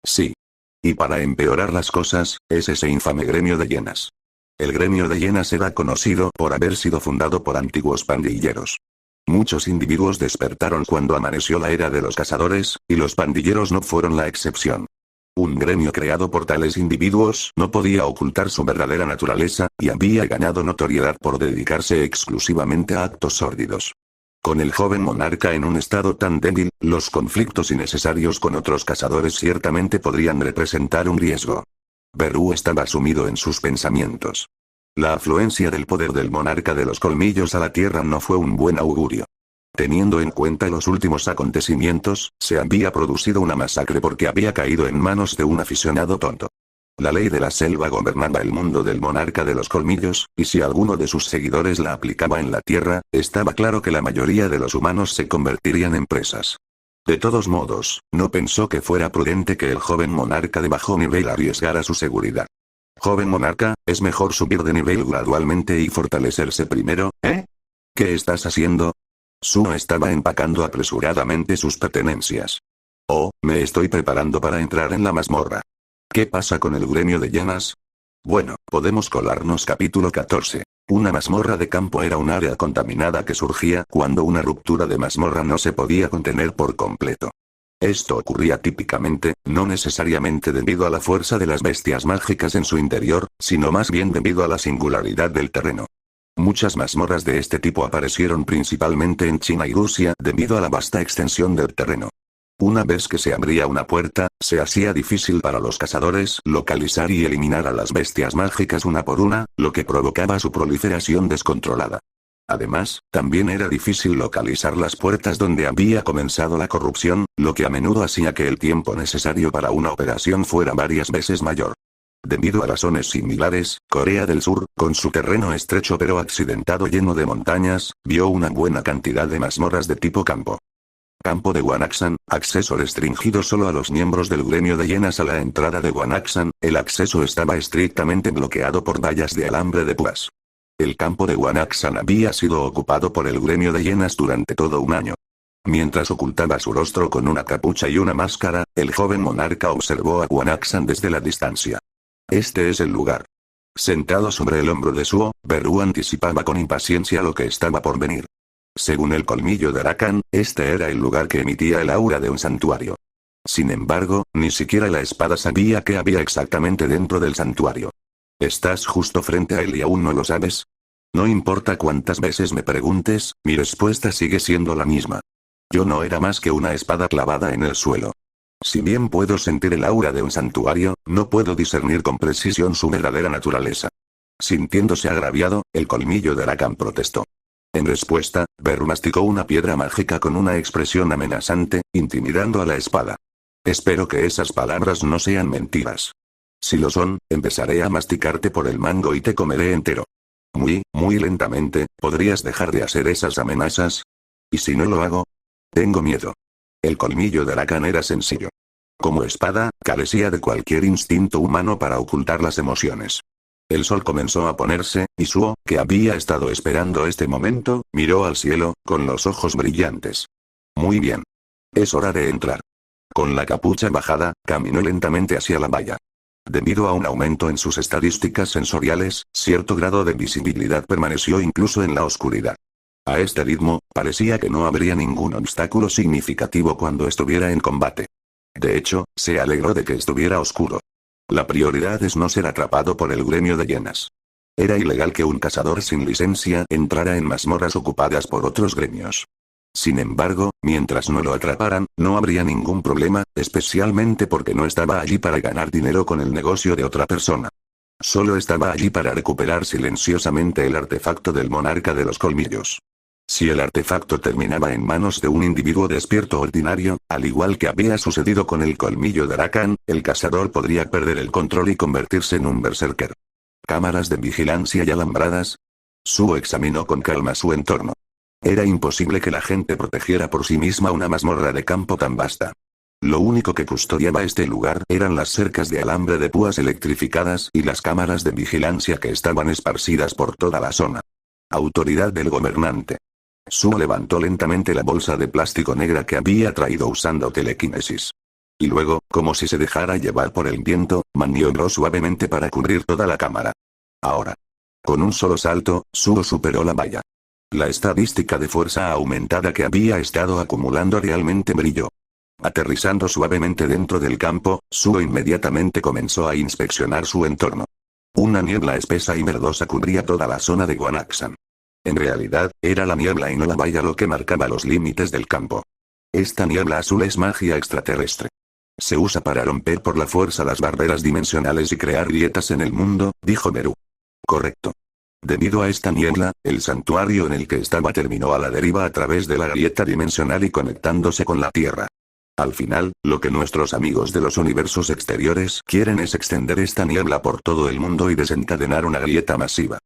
Sí. Y para empeorar las cosas, es ese infame gremio de hienas. El gremio de hienas era conocido por haber sido fundado por antiguos pandilleros. Muchos individuos despertaron cuando amaneció la era de los cazadores, y los pandilleros no fueron la excepción. Un gremio creado por tales individuos no podía ocultar su verdadera naturaleza, y había ganado notoriedad por dedicarse exclusivamente a actos sórdidos. Con el joven monarca en un estado tan débil, los conflictos innecesarios con otros cazadores ciertamente podrían representar un riesgo. Beru estaba sumido en sus pensamientos. La afluencia del poder del monarca de los colmillos a la tierra no fue un buen augurio. Teniendo en cuenta los últimos acontecimientos, se había producido una masacre porque había caído en manos de un aficionado tonto. La ley de la selva gobernaba el mundo del monarca de los colmillos, y si alguno de sus seguidores la aplicaba en la tierra, estaba claro que la mayoría de los humanos se convertirían en presas. De todos modos, no pensó que fuera prudente que el joven monarca de bajo nivel arriesgara su seguridad. Joven monarca, es mejor subir de nivel gradualmente y fortalecerse primero, ¿eh? ¿Qué estás haciendo? Suo estaba empacando apresuradamente sus pertenencias. Oh, me estoy preparando para entrar en la mazmorra. ¿Qué pasa con el gremio de hienas? Bueno, podemos colarnos. Capítulo 14. Una mazmorra de campo era un área contaminada que surgía cuando una ruptura de mazmorra no se podía contener por completo. Esto ocurría típicamente, no necesariamente debido a la fuerza de las bestias mágicas en su interior, sino más bien debido a la singularidad del terreno. Muchas mazmorras de este tipo aparecieron principalmente en China y Rusia debido a la vasta extensión del terreno. Una vez que se abría una puerta, se hacía difícil para los cazadores localizar y eliminar a las bestias mágicas una por una, lo que provocaba su proliferación descontrolada. Además, también era difícil localizar las puertas donde había comenzado la corrupción, lo que a menudo hacía que el tiempo necesario para una operación fuera varias veces mayor. Debido a razones similares, Corea del Sur, con su terreno estrecho pero accidentado lleno de montañas, vio una buena cantidad de mazmorras de tipo campo. Campo de Wanaxan, acceso restringido solo a los miembros del gremio de hienas. A la entrada de Wanaxan, el acceso estaba estrictamente bloqueado por vallas de alambre de púas. El campo de Wanaxan había sido ocupado por el gremio de hienas durante todo un año. Mientras ocultaba su rostro con una capucha y una máscara, el joven monarca observó a Wanaxan desde la distancia. Este es el lugar. Sentado sobre el hombro de Suo, Beru anticipaba con impaciencia lo que estaba por venir. Según el colmillo de Arakan, este era el lugar que emitía el aura de un santuario. Sin embargo, ni siquiera la espada sabía qué había exactamente dentro del santuario. ¿Estás justo frente a él y aún no lo sabes? No importa cuántas veces me preguntes, mi respuesta sigue siendo la misma. Yo no era más que una espada clavada en el suelo. Si bien puedo sentir el aura de un santuario, no puedo discernir con precisión su verdadera naturaleza. Sintiéndose agraviado, el colmillo de Arakan protestó. En respuesta, Beru masticó una piedra mágica con una expresión amenazante, intimidando a la espada. Espero que esas palabras no sean mentiras. Si lo son, empezaré a masticarte por el mango y te comeré entero. Muy lentamente, ¿podrías dejar de hacer esas amenazas? ¿Y si no lo hago? Tengo miedo. El colmillo de Arakan era sencillo. Como espada, carecía de cualquier instinto humano para ocultar las emociones. El sol comenzó a ponerse, y Suo, que había estado esperando este momento, miró al cielo, con los ojos brillantes. Muy bien. Es hora de entrar. Con la capucha bajada, caminó lentamente hacia la valla. Debido a un aumento en sus estadísticas sensoriales, cierto grado de visibilidad permaneció incluso en la oscuridad. A este ritmo, parecía que no habría ningún obstáculo significativo cuando estuviera en combate. De hecho, se alegró de que estuviera oscuro. La prioridad es no ser atrapado por el gremio de hienas. Era ilegal que un cazador sin licencia entrara en mazmorras ocupadas por otros gremios. Sin embargo, mientras no lo atraparan, no habría ningún problema, especialmente porque no estaba allí para ganar dinero con el negocio de otra persona. Solo estaba allí para recuperar silenciosamente el artefacto del monarca de los colmillos. Si el artefacto terminaba en manos de un individuo despierto ordinario, al igual que había sucedido con el colmillo de Arakan, el cazador podría perder el control y convertirse en un berserker. Cámaras de vigilancia y alambradas. Suo examinó con calma su entorno. Era imposible que la gente protegiera por sí misma una mazmorra de campo tan vasta. Lo único que custodiaba este lugar eran las cercas de alambre de púas electrificadas y las cámaras de vigilancia que estaban esparcidas por toda la zona. Autoridad del gobernante. Suo levantó lentamente la bolsa de plástico negra que había traído usando telequinesis. Y luego, como si se dejara llevar por el viento, maniobró suavemente para cubrir toda la cámara. Ahora. Con un solo salto, Suo superó la valla. La estadística de fuerza aumentada que había estado acumulando realmente brilló. Aterrizando suavemente dentro del campo, Suo inmediatamente comenzó a inspeccionar su entorno. Una niebla espesa y verdosa cubría toda la zona de Guanaxan. En realidad, era la niebla y no la valla lo que marcaba los límites del campo. Esta niebla azul es magia extraterrestre. Se usa para romper por la fuerza las barreras dimensionales y crear grietas en el mundo, dijo Meru. Correcto. Debido a esta niebla, el santuario en el que estaba terminó a la deriva a través de la grieta dimensional y conectándose con la Tierra. Al final, lo que nuestros amigos de los universos exteriores quieren es extender esta niebla por todo el mundo y desencadenar una grieta masiva.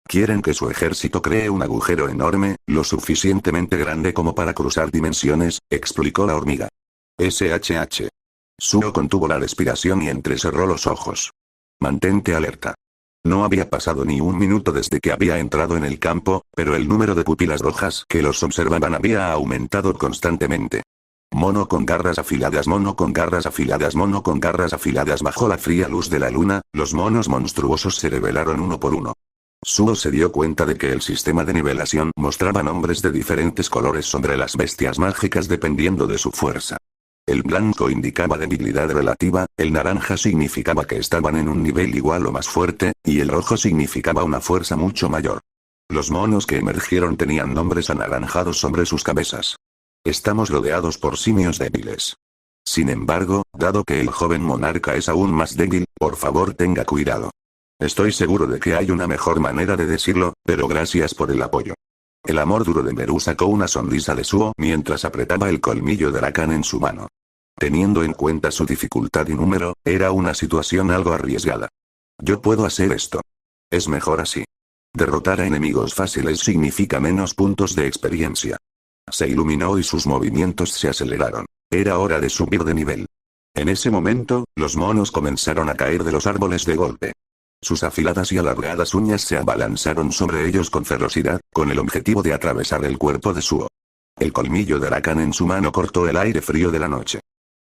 Quieren que su ejército cree un agujero enorme, lo suficientemente grande como para cruzar dimensiones, explicó la hormiga. SHH. Suo contuvo la respiración y entrecerró los ojos. Mantente alerta. No había pasado ni un minuto desde que había entrado en el campo, pero el número de pupilas rojas que los observaban había aumentado constantemente. Mono con garras afiladas, mono con garras afiladas, mono con garras afiladas. Bajo la fría luz de la luna, los monos monstruosos se revelaron uno por uno. Suo se dio cuenta de que el sistema de nivelación mostraba nombres de diferentes colores sobre las bestias mágicas dependiendo de su fuerza. El blanco indicaba debilidad relativa, el naranja significaba que estaban en un nivel igual o más fuerte, y el rojo significaba una fuerza mucho mayor. Los monos que emergieron tenían nombres anaranjados sobre sus cabezas. Estamos rodeados por simios débiles. Sin embargo, dado que el joven monarca es aún más débil, por favor tenga cuidado. Estoy seguro de que hay una mejor manera de decirlo, pero gracias por el apoyo. El amor duro de Meru sacó una sonrisa de Suo mientras apretaba el colmillo de Arakan en su mano. Teniendo en cuenta su dificultad y número, era una situación algo arriesgada. Yo puedo hacer esto. Es mejor así. Derrotar a enemigos fáciles significa menos puntos de experiencia. Se iluminó y sus movimientos se aceleraron. Era hora de subir de nivel. En ese momento, los monos comenzaron a caer de los árboles de golpe. Sus afiladas y alargadas uñas se abalanzaron sobre ellos con ferocidad, con el objetivo de atravesar el cuerpo de Suo. El colmillo de Arakan en su mano cortó el aire frío de la noche.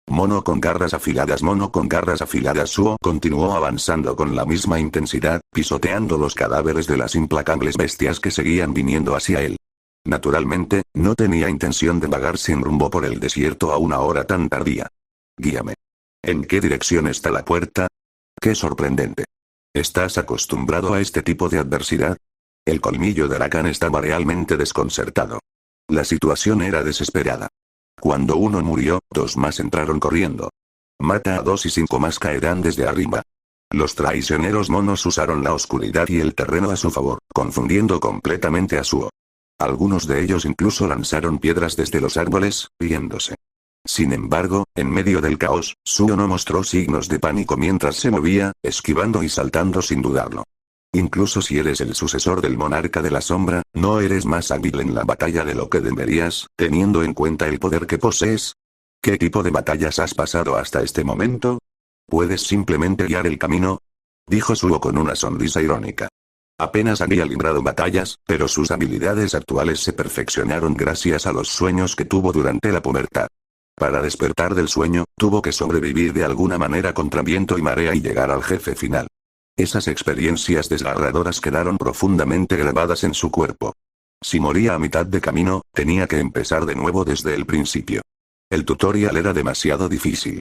Mono con garras afiladas, mono con garras afiladas. Suo continuó avanzando con la misma intensidad, pisoteando los cadáveres de las implacables bestias que seguían viniendo hacia él. Naturalmente, no tenía intención de vagar sin rumbo por el desierto a una hora tan tardía. Guíame. ¿En qué dirección está la puerta? ¡Qué sorprendente! ¿Estás acostumbrado a este tipo de adversidad? El colmillo de Arakan estaba realmente desconcertado. La situación era desesperada. Cuando uno murió, 2 más entraron corriendo. Mata a 2 y 5 más caerán desde arriba. Los traicioneros monos usaron la oscuridad y el terreno a su favor, confundiendo completamente a Suo. Algunos de ellos incluso lanzaron piedras desde los árboles, riéndose. Sin embargo, en medio del caos, Suo no mostró signos de pánico mientras se movía, esquivando y saltando sin dudarlo. Incluso si eres el sucesor del monarca de la sombra, no eres más hábil en la batalla de lo que deberías, teniendo en cuenta el poder que posees. ¿Qué tipo de batallas has pasado hasta este momento? ¿Puedes simplemente guiar el camino? Dijo Suo con una sonrisa irónica. Apenas había librado batallas, pero sus habilidades actuales se perfeccionaron gracias a los sueños que tuvo durante la pubertad. Para despertar del sueño, tuvo que sobrevivir de alguna manera contra viento y marea y llegar al jefe final. Esas experiencias desgarradoras quedaron profundamente grabadas en su cuerpo. Si moría a mitad de camino, tenía que empezar de nuevo desde el principio. El tutorial era demasiado difícil.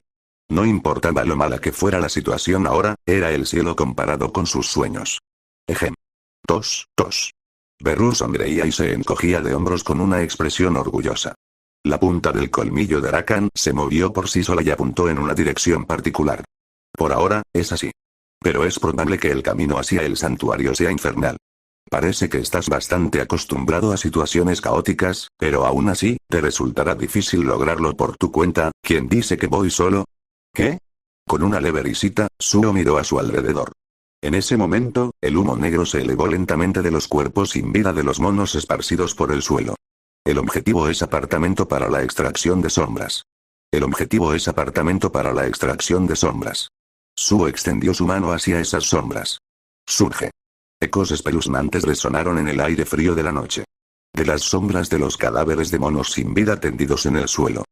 No importaba lo mala que fuera la situación ahora, era el cielo comparado con sus sueños. Ejem. Tos, tos. Beru sonreía y se encogía de hombros con una expresión orgullosa. La punta del colmillo de Arakan se movió por sí sola y apuntó en una dirección particular. Por ahora, es así. Pero es probable que el camino hacia el santuario sea infernal. Parece que estás bastante acostumbrado a situaciones caóticas, pero aún así, te resultará difícil lograrlo por tu cuenta. ¿Quién dice que voy solo? ¿Qué? Con una leve risita, Suo miró a su alrededor. En ese momento, el humo negro se elevó lentamente de los cuerpos sin vida de los monos esparcidos por el suelo. El objetivo es apartamento para la extracción de sombras. El objetivo es apartamento para la extracción de sombras. Suo extendió su mano hacia esas sombras. Surge. Ecos espeluznantes resonaron en el aire frío de la noche. De las sombras de los cadáveres de monos sin vida tendidos en el suelo.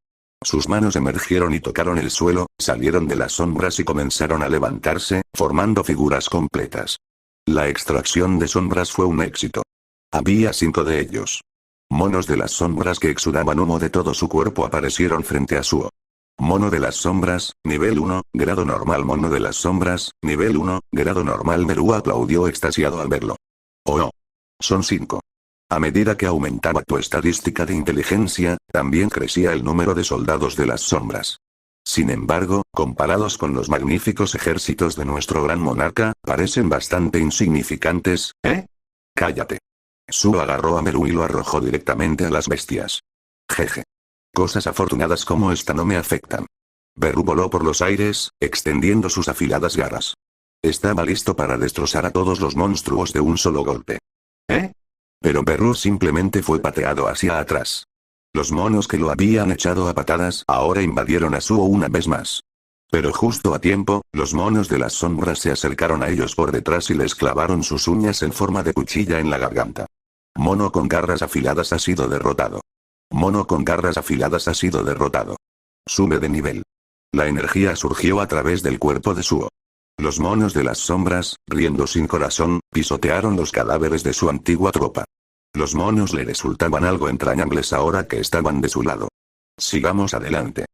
Sus manos emergieron y tocaron el suelo, salieron de las sombras y comenzaron a levantarse, formando figuras completas. La extracción de sombras fue un éxito. Había 5 de ellos. Monos de las sombras que exudaban humo de todo su cuerpo aparecieron frente a Suo. Mono de las sombras, nivel 1, grado normal. Mono de las sombras, nivel 1, grado normal. Beru aplaudió extasiado al verlo. Oh, son 5. A medida que aumentaba tu estadística de inteligencia, también crecía el número de soldados de las sombras. Sin embargo, comparados con los magníficos ejércitos de nuestro gran monarca, parecen bastante insignificantes, ¿eh? Cállate. Suo agarró a Beru y lo arrojó directamente a las bestias. Jeje. Cosas afortunadas como esta no me afectan. Beru voló por los aires, extendiendo sus afiladas garras. Estaba listo para destrozar a todos los monstruos de un solo golpe. ¿Eh? Pero Beru simplemente fue pateado hacia atrás. Los monos que lo habían echado a patadas ahora invadieron a Suo una vez más. Pero justo a tiempo, los monos de las sombras se acercaron a ellos por detrás y les clavaron sus uñas en forma de cuchilla en la garganta. Mono con garras afiladas ha sido derrotado. Mono con garras afiladas ha sido derrotado. Sube de nivel. La energía surgió a través del cuerpo de Suo. Los monos de las sombras, riendo sin corazón, pisotearon los cadáveres de su antigua tropa. Los monos le resultaban algo entrañables ahora que estaban de su lado. Sigamos adelante.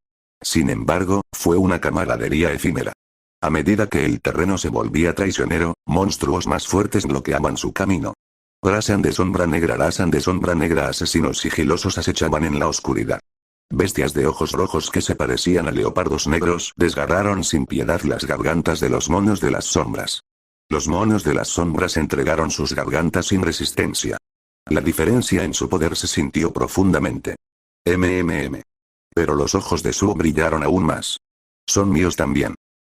Sin embargo, fue una camaradería efímera. A medida que el terreno se volvía traicionero, monstruos más fuertes bloqueaban su camino. Rasan de sombra negra, asesinos sigilosos acechaban en la oscuridad. Bestias de ojos rojos que se parecían a leopardos negros desgarraron sin piedad las gargantas de los monos de las sombras. Los monos de las sombras entregaron sus gargantas sin resistencia. La diferencia en su poder se sintió profundamente. Pero los ojos de Suo brillaron aún más. Son míos también.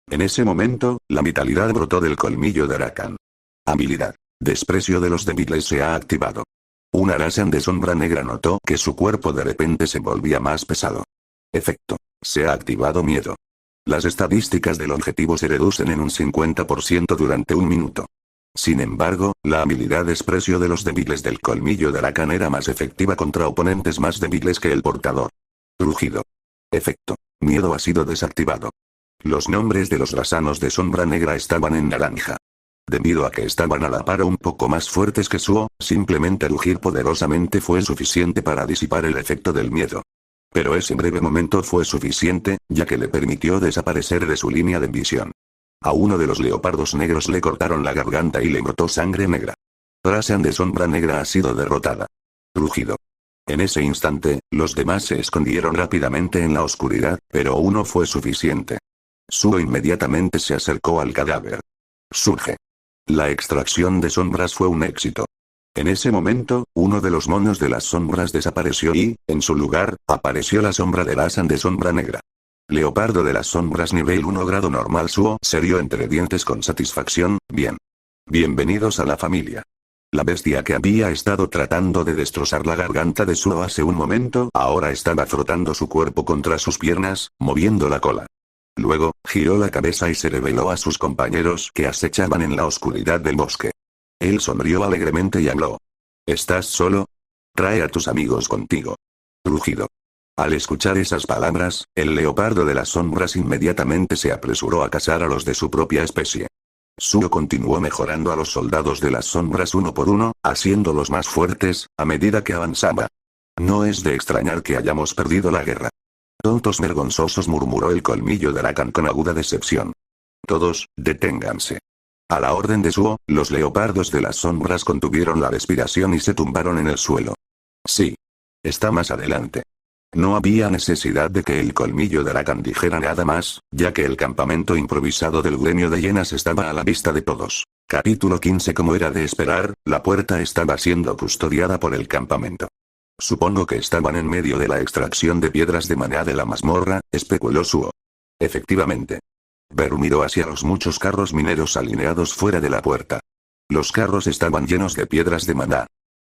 En ese momento, la vitalidad brotó del colmillo de Arakan. Habilidad. Desprecio de los débiles se ha activado. Un Rasan de sombra negra notó que su cuerpo de repente se volvía más pesado. Efecto. Se ha activado miedo. Las estadísticas del objetivo se reducen en un 50% durante un minuto. Sin embargo, la habilidad desprecio de los débiles del colmillo de Arakan era más efectiva contra oponentes más débiles que el portador. Rugido. Efecto. Miedo ha sido desactivado. Los nombres de los rasanos de sombra negra estaban en naranja. Debido a que estaban a la par o un poco más fuertes que Suo, simplemente rugir poderosamente fue suficiente para disipar el efecto del miedo. Pero ese breve momento fue suficiente, ya que le permitió desaparecer de su línea de visión. A uno de los leopardos negros le cortaron la garganta y le brotó sangre negra. Rasan de sombra negra ha sido derrotada. Rugido. En ese instante, los demás se escondieron rápidamente en la oscuridad, pero uno fue suficiente. Suo inmediatamente se acercó al cadáver. Surge. La extracción de sombras fue un éxito. En ese momento, uno de los monos de las sombras desapareció y, en su lugar, apareció la sombra de Rasan de sombra negra. Leopardo de las sombras nivel 1 grado normal. Suo se rió entre dientes con satisfacción. Bien. Bienvenidos a la familia. La bestia que había estado tratando de destrozar la garganta de Suo hace un momento ahora estaba frotando su cuerpo contra sus piernas, moviendo la cola. Luego, giró la cabeza y se reveló a sus compañeros que acechaban en la oscuridad del bosque. Él sonrió alegremente y habló. ¿Estás solo? Trae a tus amigos contigo. Rugido. Al escuchar esas palabras, el leopardo de las sombras inmediatamente se apresuró a cazar a los de su propia especie. Suo continuó mejorando a los soldados de las sombras uno por uno, haciéndolos más fuertes, a medida que avanzaba. No es de extrañar que hayamos perdido la guerra. Tontos vergonzosos, murmuró el colmillo de Arakan con aguda decepción. Todos, deténganse. A la orden de Suo, los leopardos de las sombras contuvieron la respiración y se tumbaron en el suelo. Sí. Está más adelante. No había necesidad de que el colmillo de Arakan dijera nada más, ya que el campamento improvisado del gremio de hienas estaba a la vista de todos. Capítulo 15. Como era de esperar, la puerta estaba siendo custodiada por el campamento. Supongo que estaban en medio de la extracción de piedras de maná de la mazmorra, especuló Suo. Efectivamente. Beru miró hacia los muchos carros mineros alineados fuera de la puerta. Los carros estaban llenos de piedras de maná.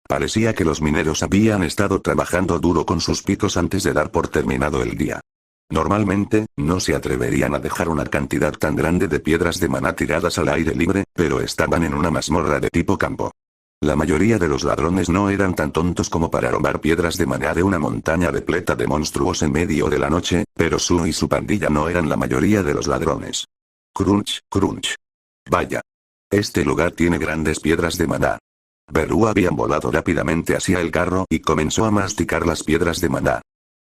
Parecía que los mineros habían estado trabajando duro con sus picos antes de dar por terminado el día. Normalmente, no se atreverían a dejar una cantidad tan grande de piedras de maná tiradas al aire libre, pero estaban en una mazmorra de tipo campo. La mayoría de los ladrones no eran tan tontos como para robar piedras de maná de una montaña repleta de monstruos en medio de la noche, pero Suo y su pandilla no eran la mayoría de los ladrones. Crunch, crunch. Vaya. Este lugar tiene grandes piedras de maná. Beru había volado rápidamente hacia el carro y comenzó a masticar las piedras de maná.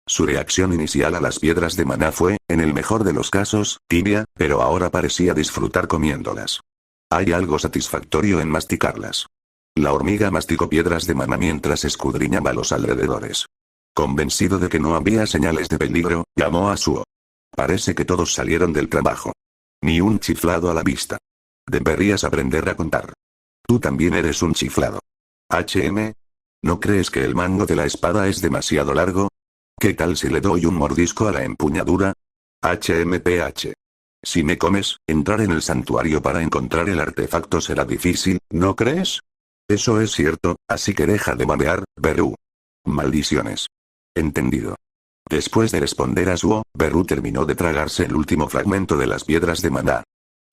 Su reacción inicial a las piedras de maná fue, en el mejor de los casos, tibia, pero ahora parecía disfrutar comiéndolas. Hay algo satisfactorio en masticarlas. La hormiga masticó piedras de maná mientras escudriñaba los alrededores. Convencido de que no había señales de peligro, llamó a Suo. Parece que todos salieron del trabajo. Ni un chiflado a la vista. Deberías aprender a contar. Tú también eres un chiflado. ¿No crees que el mango de la espada es demasiado largo? ¿Qué tal si le doy un mordisco a la empuñadura? HMPH. Si me comes, entrar en el santuario para encontrar el artefacto será difícil, ¿no crees? Eso es cierto, así que deja de babear, Beru. Maldiciones. Entendido. Después de responder a Suo, Beru terminó de tragarse el último fragmento de las piedras de maná.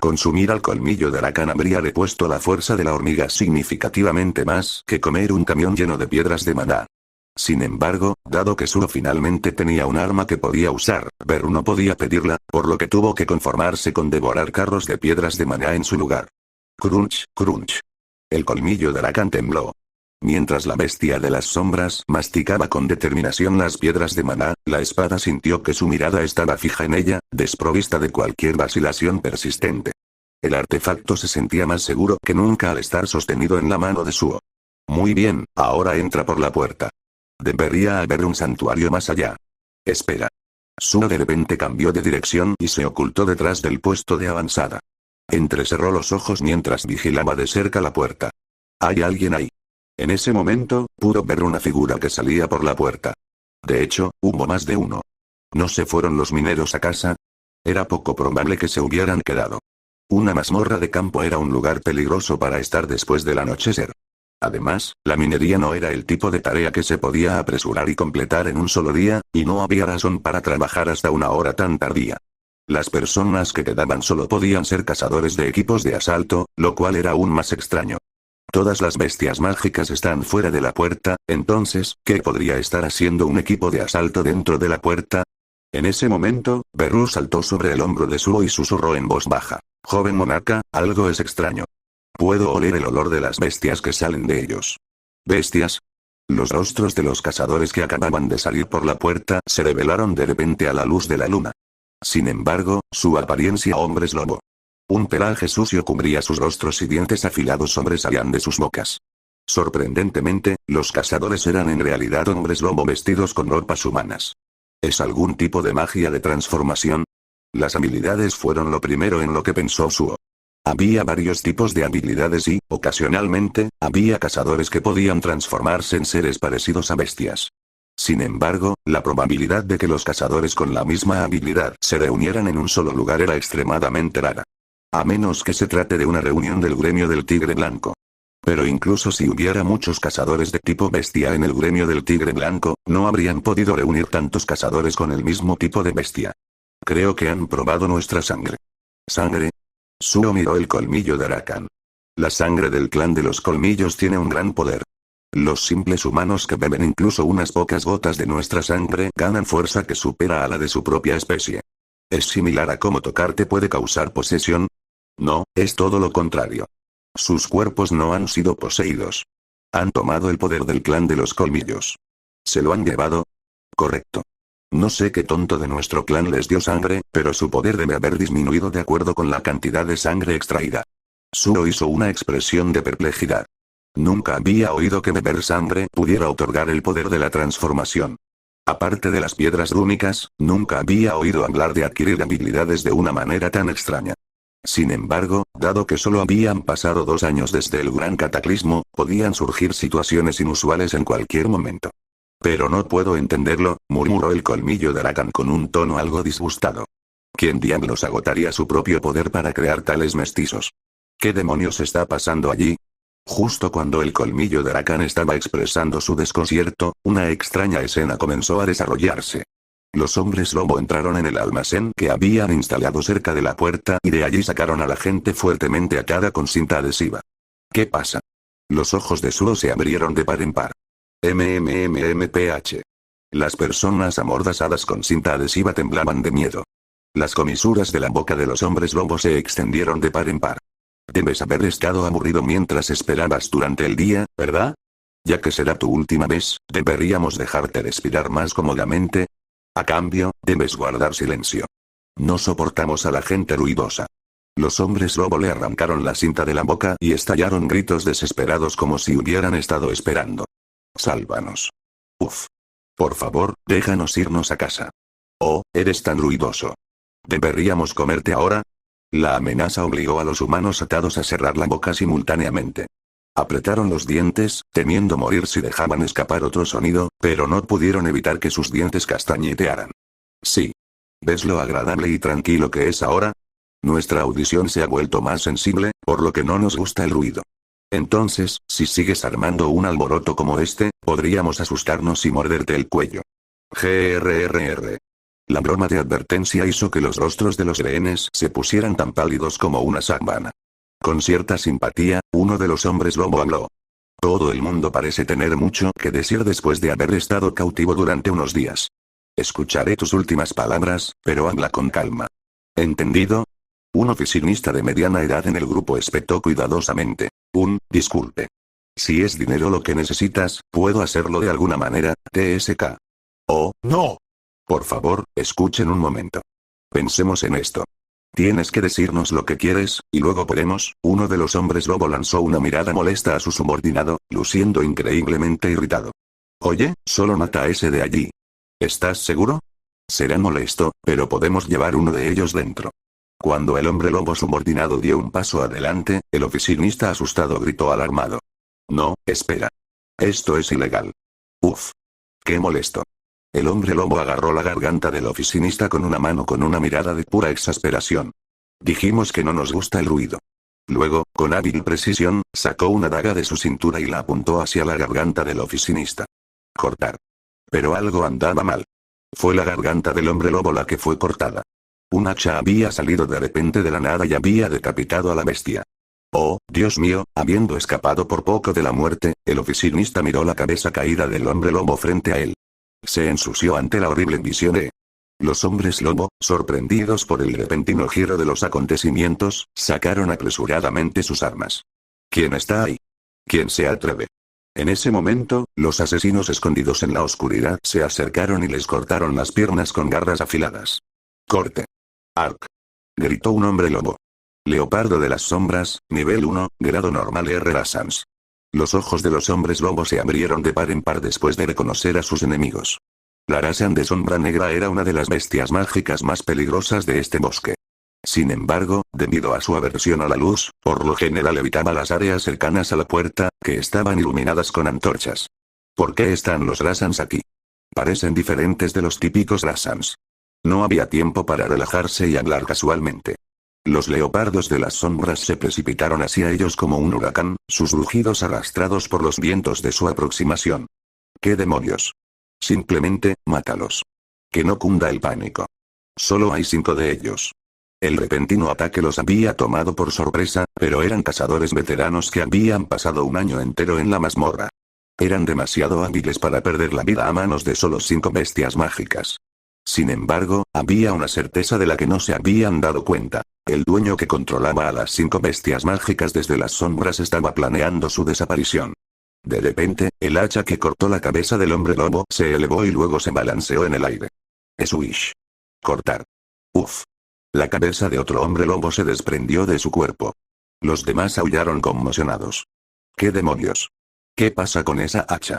Consumir al colmillo de Arakan habría repuesto la fuerza de la hormiga significativamente más que comer un camión lleno de piedras de maná. Sin embargo, dado que Suo finalmente tenía un arma que podía usar, Beru no podía pedirla, por lo que tuvo que conformarse con devorar carros de piedras de maná en su lugar. Crunch, crunch. El colmillo de Arakan tembló. Mientras la bestia de las sombras masticaba con determinación las piedras de maná, la espada sintió que su mirada estaba fija en ella, desprovista de cualquier vacilación persistente. El artefacto se sentía más seguro que nunca al estar sostenido en la mano de Suo. Muy bien, ahora entra por la puerta. Debería haber un santuario más allá. Espera. Suo de repente cambió de dirección y se ocultó detrás del puesto de avanzada. Entrecerró los ojos mientras vigilaba de cerca la puerta. ¿Hay alguien ahí? En ese momento, pudo ver una figura que salía por la puerta. De hecho, hubo más de uno. ¿No se fueron los mineros a casa? Era poco probable que se hubieran quedado. Una mazmorra de campo era un lugar peligroso para estar después del anochecer. Además, la minería no era el tipo de tarea que se podía apresurar y completar en un solo día, y no había razón para trabajar hasta una hora tan tardía. Las personas que quedaban solo podían ser cazadores de equipos de asalto, lo cual era aún más extraño. Todas las bestias mágicas están fuera de la puerta, entonces, ¿qué podría estar haciendo un equipo de asalto dentro de la puerta? En ese momento, Beru saltó sobre el hombro de Suo y susurró en voz baja. Joven monarca, algo es extraño. Puedo oler el olor de las bestias que salen de ellos. ¿Bestias? Los rostros de los cazadores que acababan de salir por la puerta se revelaron de repente a la luz de la luna. Sin embargo, su apariencia hombres lobo. Un pelaje sucio cubría sus rostros y dientes afilados sobresalían de sus bocas. Sorprendentemente, los cazadores eran en realidad hombres lobo vestidos con ropas humanas. ¿Es algún tipo de magia de transformación? Las habilidades fueron lo primero en lo que pensó Suo. Había varios tipos de habilidades y, ocasionalmente, había cazadores que podían transformarse en seres parecidos a bestias. Sin embargo, la probabilidad de que los cazadores con la misma habilidad se reunieran en un solo lugar era extremadamente rara. A menos que se trate de una reunión del gremio del tigre blanco. Pero incluso si hubiera muchos cazadores de tipo bestia en el gremio del tigre blanco, no habrían podido reunir tantos cazadores con el mismo tipo de bestia. Creo que han probado nuestra sangre. ¿Sangre? Suo miró el colmillo de Arakan. La sangre del clan de los colmillos tiene un gran poder. Los simples humanos que beben incluso unas pocas gotas de nuestra sangre ganan fuerza que supera a la de su propia especie. ¿Es similar a cómo tocarte puede causar posesión? No, es todo lo contrario. Sus cuerpos no han sido poseídos. Han tomado el poder del clan de los colmillos. ¿Se lo han llevado? Correcto. No sé qué tonto de nuestro clan les dio sangre, pero su poder debe haber disminuido de acuerdo con la cantidad de sangre extraída. Suo hizo una expresión de perplejidad. Nunca había oído que beber sangre pudiera otorgar el poder de la transformación. Aparte de las piedras rúnicas, nunca había oído hablar de adquirir habilidades de una manera tan extraña. Sin embargo, dado que solo habían pasado 2 años desde el gran cataclismo, podían surgir situaciones inusuales en cualquier momento. Pero no puedo entenderlo, murmuró el colmillo de Arakan con un tono algo disgustado. ¿Quién diablos agotaría su propio poder para crear tales mestizos? ¿Qué demonios está pasando allí? Justo cuando el colmillo de Arakan estaba expresando su desconcierto, una extraña escena comenzó a desarrollarse. Los hombres lobo entraron en el almacén que habían instalado cerca de la puerta y de allí sacaron a la gente fuertemente atada con cinta adhesiva. ¿Qué pasa? Los ojos de Suo se abrieron de par en par. MMMMPH. Las personas amordazadas con cinta adhesiva temblaban de miedo. Las comisuras de la boca de los hombres lobo se extendieron de par en par. Debes haber estado aburrido mientras esperabas durante el día, ¿verdad? Ya que será tu última vez, deberíamos dejarte respirar más cómodamente. A cambio, debes guardar silencio. No soportamos a la gente ruidosa. Los hombres lobo le arrancaron la cinta de la boca y estallaron gritos desesperados como si hubieran estado esperando. Sálvanos. Uf. Por favor, déjanos irnos a casa. Oh, eres tan ruidoso. ¿Deberíamos comerte ahora? La amenaza obligó a los humanos atados a cerrar la boca simultáneamente. Apretaron los dientes, temiendo morir si dejaban escapar otro sonido, pero no pudieron evitar que sus dientes castañetearan. Sí. ¿Ves lo agradable y tranquilo que es ahora? Nuestra audición se ha vuelto más sensible, por lo que no nos gusta el ruido. Entonces, si sigues armando un alboroto como este, podríamos asustarnos y morderte el cuello. GRRR. La broma de advertencia hizo que los rostros de los rehenes se pusieran tan pálidos como una sábana. Con cierta simpatía, uno de los hombres lobo habló. Todo el mundo parece tener mucho que decir después de haber estado cautivo durante unos días. Escucharé tus últimas palabras, pero habla con calma. ¿Entendido? Un oficinista de mediana edad en el grupo espetó cuidadosamente. Disculpe. Si es dinero lo que necesitas, puedo hacerlo de alguna manera, TSK. Oh, no. Por favor, escuchen un momento. Pensemos en esto. Tienes que decirnos lo que quieres, y luego podemos. Uno de los hombres lobo lanzó una mirada molesta a su subordinado, luciendo increíblemente irritado. Oye, solo mata a ese de allí. ¿Estás seguro? Será molesto, pero podemos llevar uno de ellos dentro. Cuando el hombre lobo subordinado dio un paso adelante, el oficinista asustado gritó alarmado. No, espera. Esto es ilegal. Uf. Qué molesto. El hombre lobo agarró la garganta del oficinista con una mano con una mirada de pura exasperación. Dijimos que no nos gusta el ruido. Luego, con hábil precisión, sacó una daga de su cintura y la apuntó hacia la garganta del oficinista. Cortar. Pero algo andaba mal. Fue la garganta del hombre lobo la que fue cortada. Un hacha había salido de repente de la nada y había decapitado a la bestia. Oh, Dios mío, habiendo escapado por poco de la muerte, el oficinista miró la cabeza caída del hombre lobo frente a él. Se ensució ante la horrible visión de... Los hombres lobo, sorprendidos por el repentino giro de los acontecimientos, sacaron apresuradamente sus armas. ¿Quién está ahí? ¿Quién se atreve? En ese momento, los asesinos escondidos en la oscuridad se acercaron y les cortaron las piernas con garras afiladas. ¡Corte! ¡Arc! Gritó un hombre lobo. Leopardo de las sombras, nivel 1, grado normal R. Rassans. Los ojos de los hombres lobo se abrieron de par en par después de reconocer a sus enemigos. La Rassan de sombra negra era una de las bestias mágicas más peligrosas de este bosque. Sin embargo, debido a su aversión a la luz, por lo general evitaba las áreas cercanas a la puerta, que estaban iluminadas con antorchas. ¿Por qué están los Rassans aquí? Parecen diferentes de los típicos Rassans. No había tiempo para relajarse y hablar casualmente. Los leopardos de las sombras se precipitaron hacia ellos como un huracán, sus rugidos arrastrados por los vientos de su aproximación. ¿Qué demonios? Simplemente, mátalos. Que no cunda el pánico. Solo hay 5 de ellos. El repentino ataque los había tomado por sorpresa, pero eran cazadores veteranos que habían pasado un año entero en la mazmorra. Eran demasiado hábiles para perder la vida a manos de solo 5 bestias mágicas. Sin embargo, había una certeza de la que no se habían dado cuenta. El dueño que controlaba a las 5 bestias mágicas desde las sombras estaba planeando su desaparición. De repente, el hacha que cortó la cabeza del hombre lobo se elevó y luego se balanceó en el aire. Swish. Cortar. Uf. La cabeza de otro hombre lobo se desprendió de su cuerpo. Los demás aullaron conmocionados. ¿Qué demonios? ¿Qué pasa con esa hacha?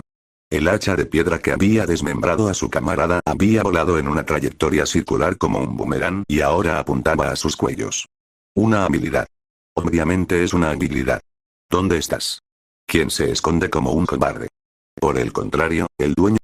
El hacha de piedra que había desmembrado a su camarada había volado en una trayectoria circular como un boomerang y ahora apuntaba a sus cuellos. Una habilidad. Obviamente es una habilidad. ¿Dónde estás? ¿Quién se esconde como un cobarde? Por el contrario, el dueño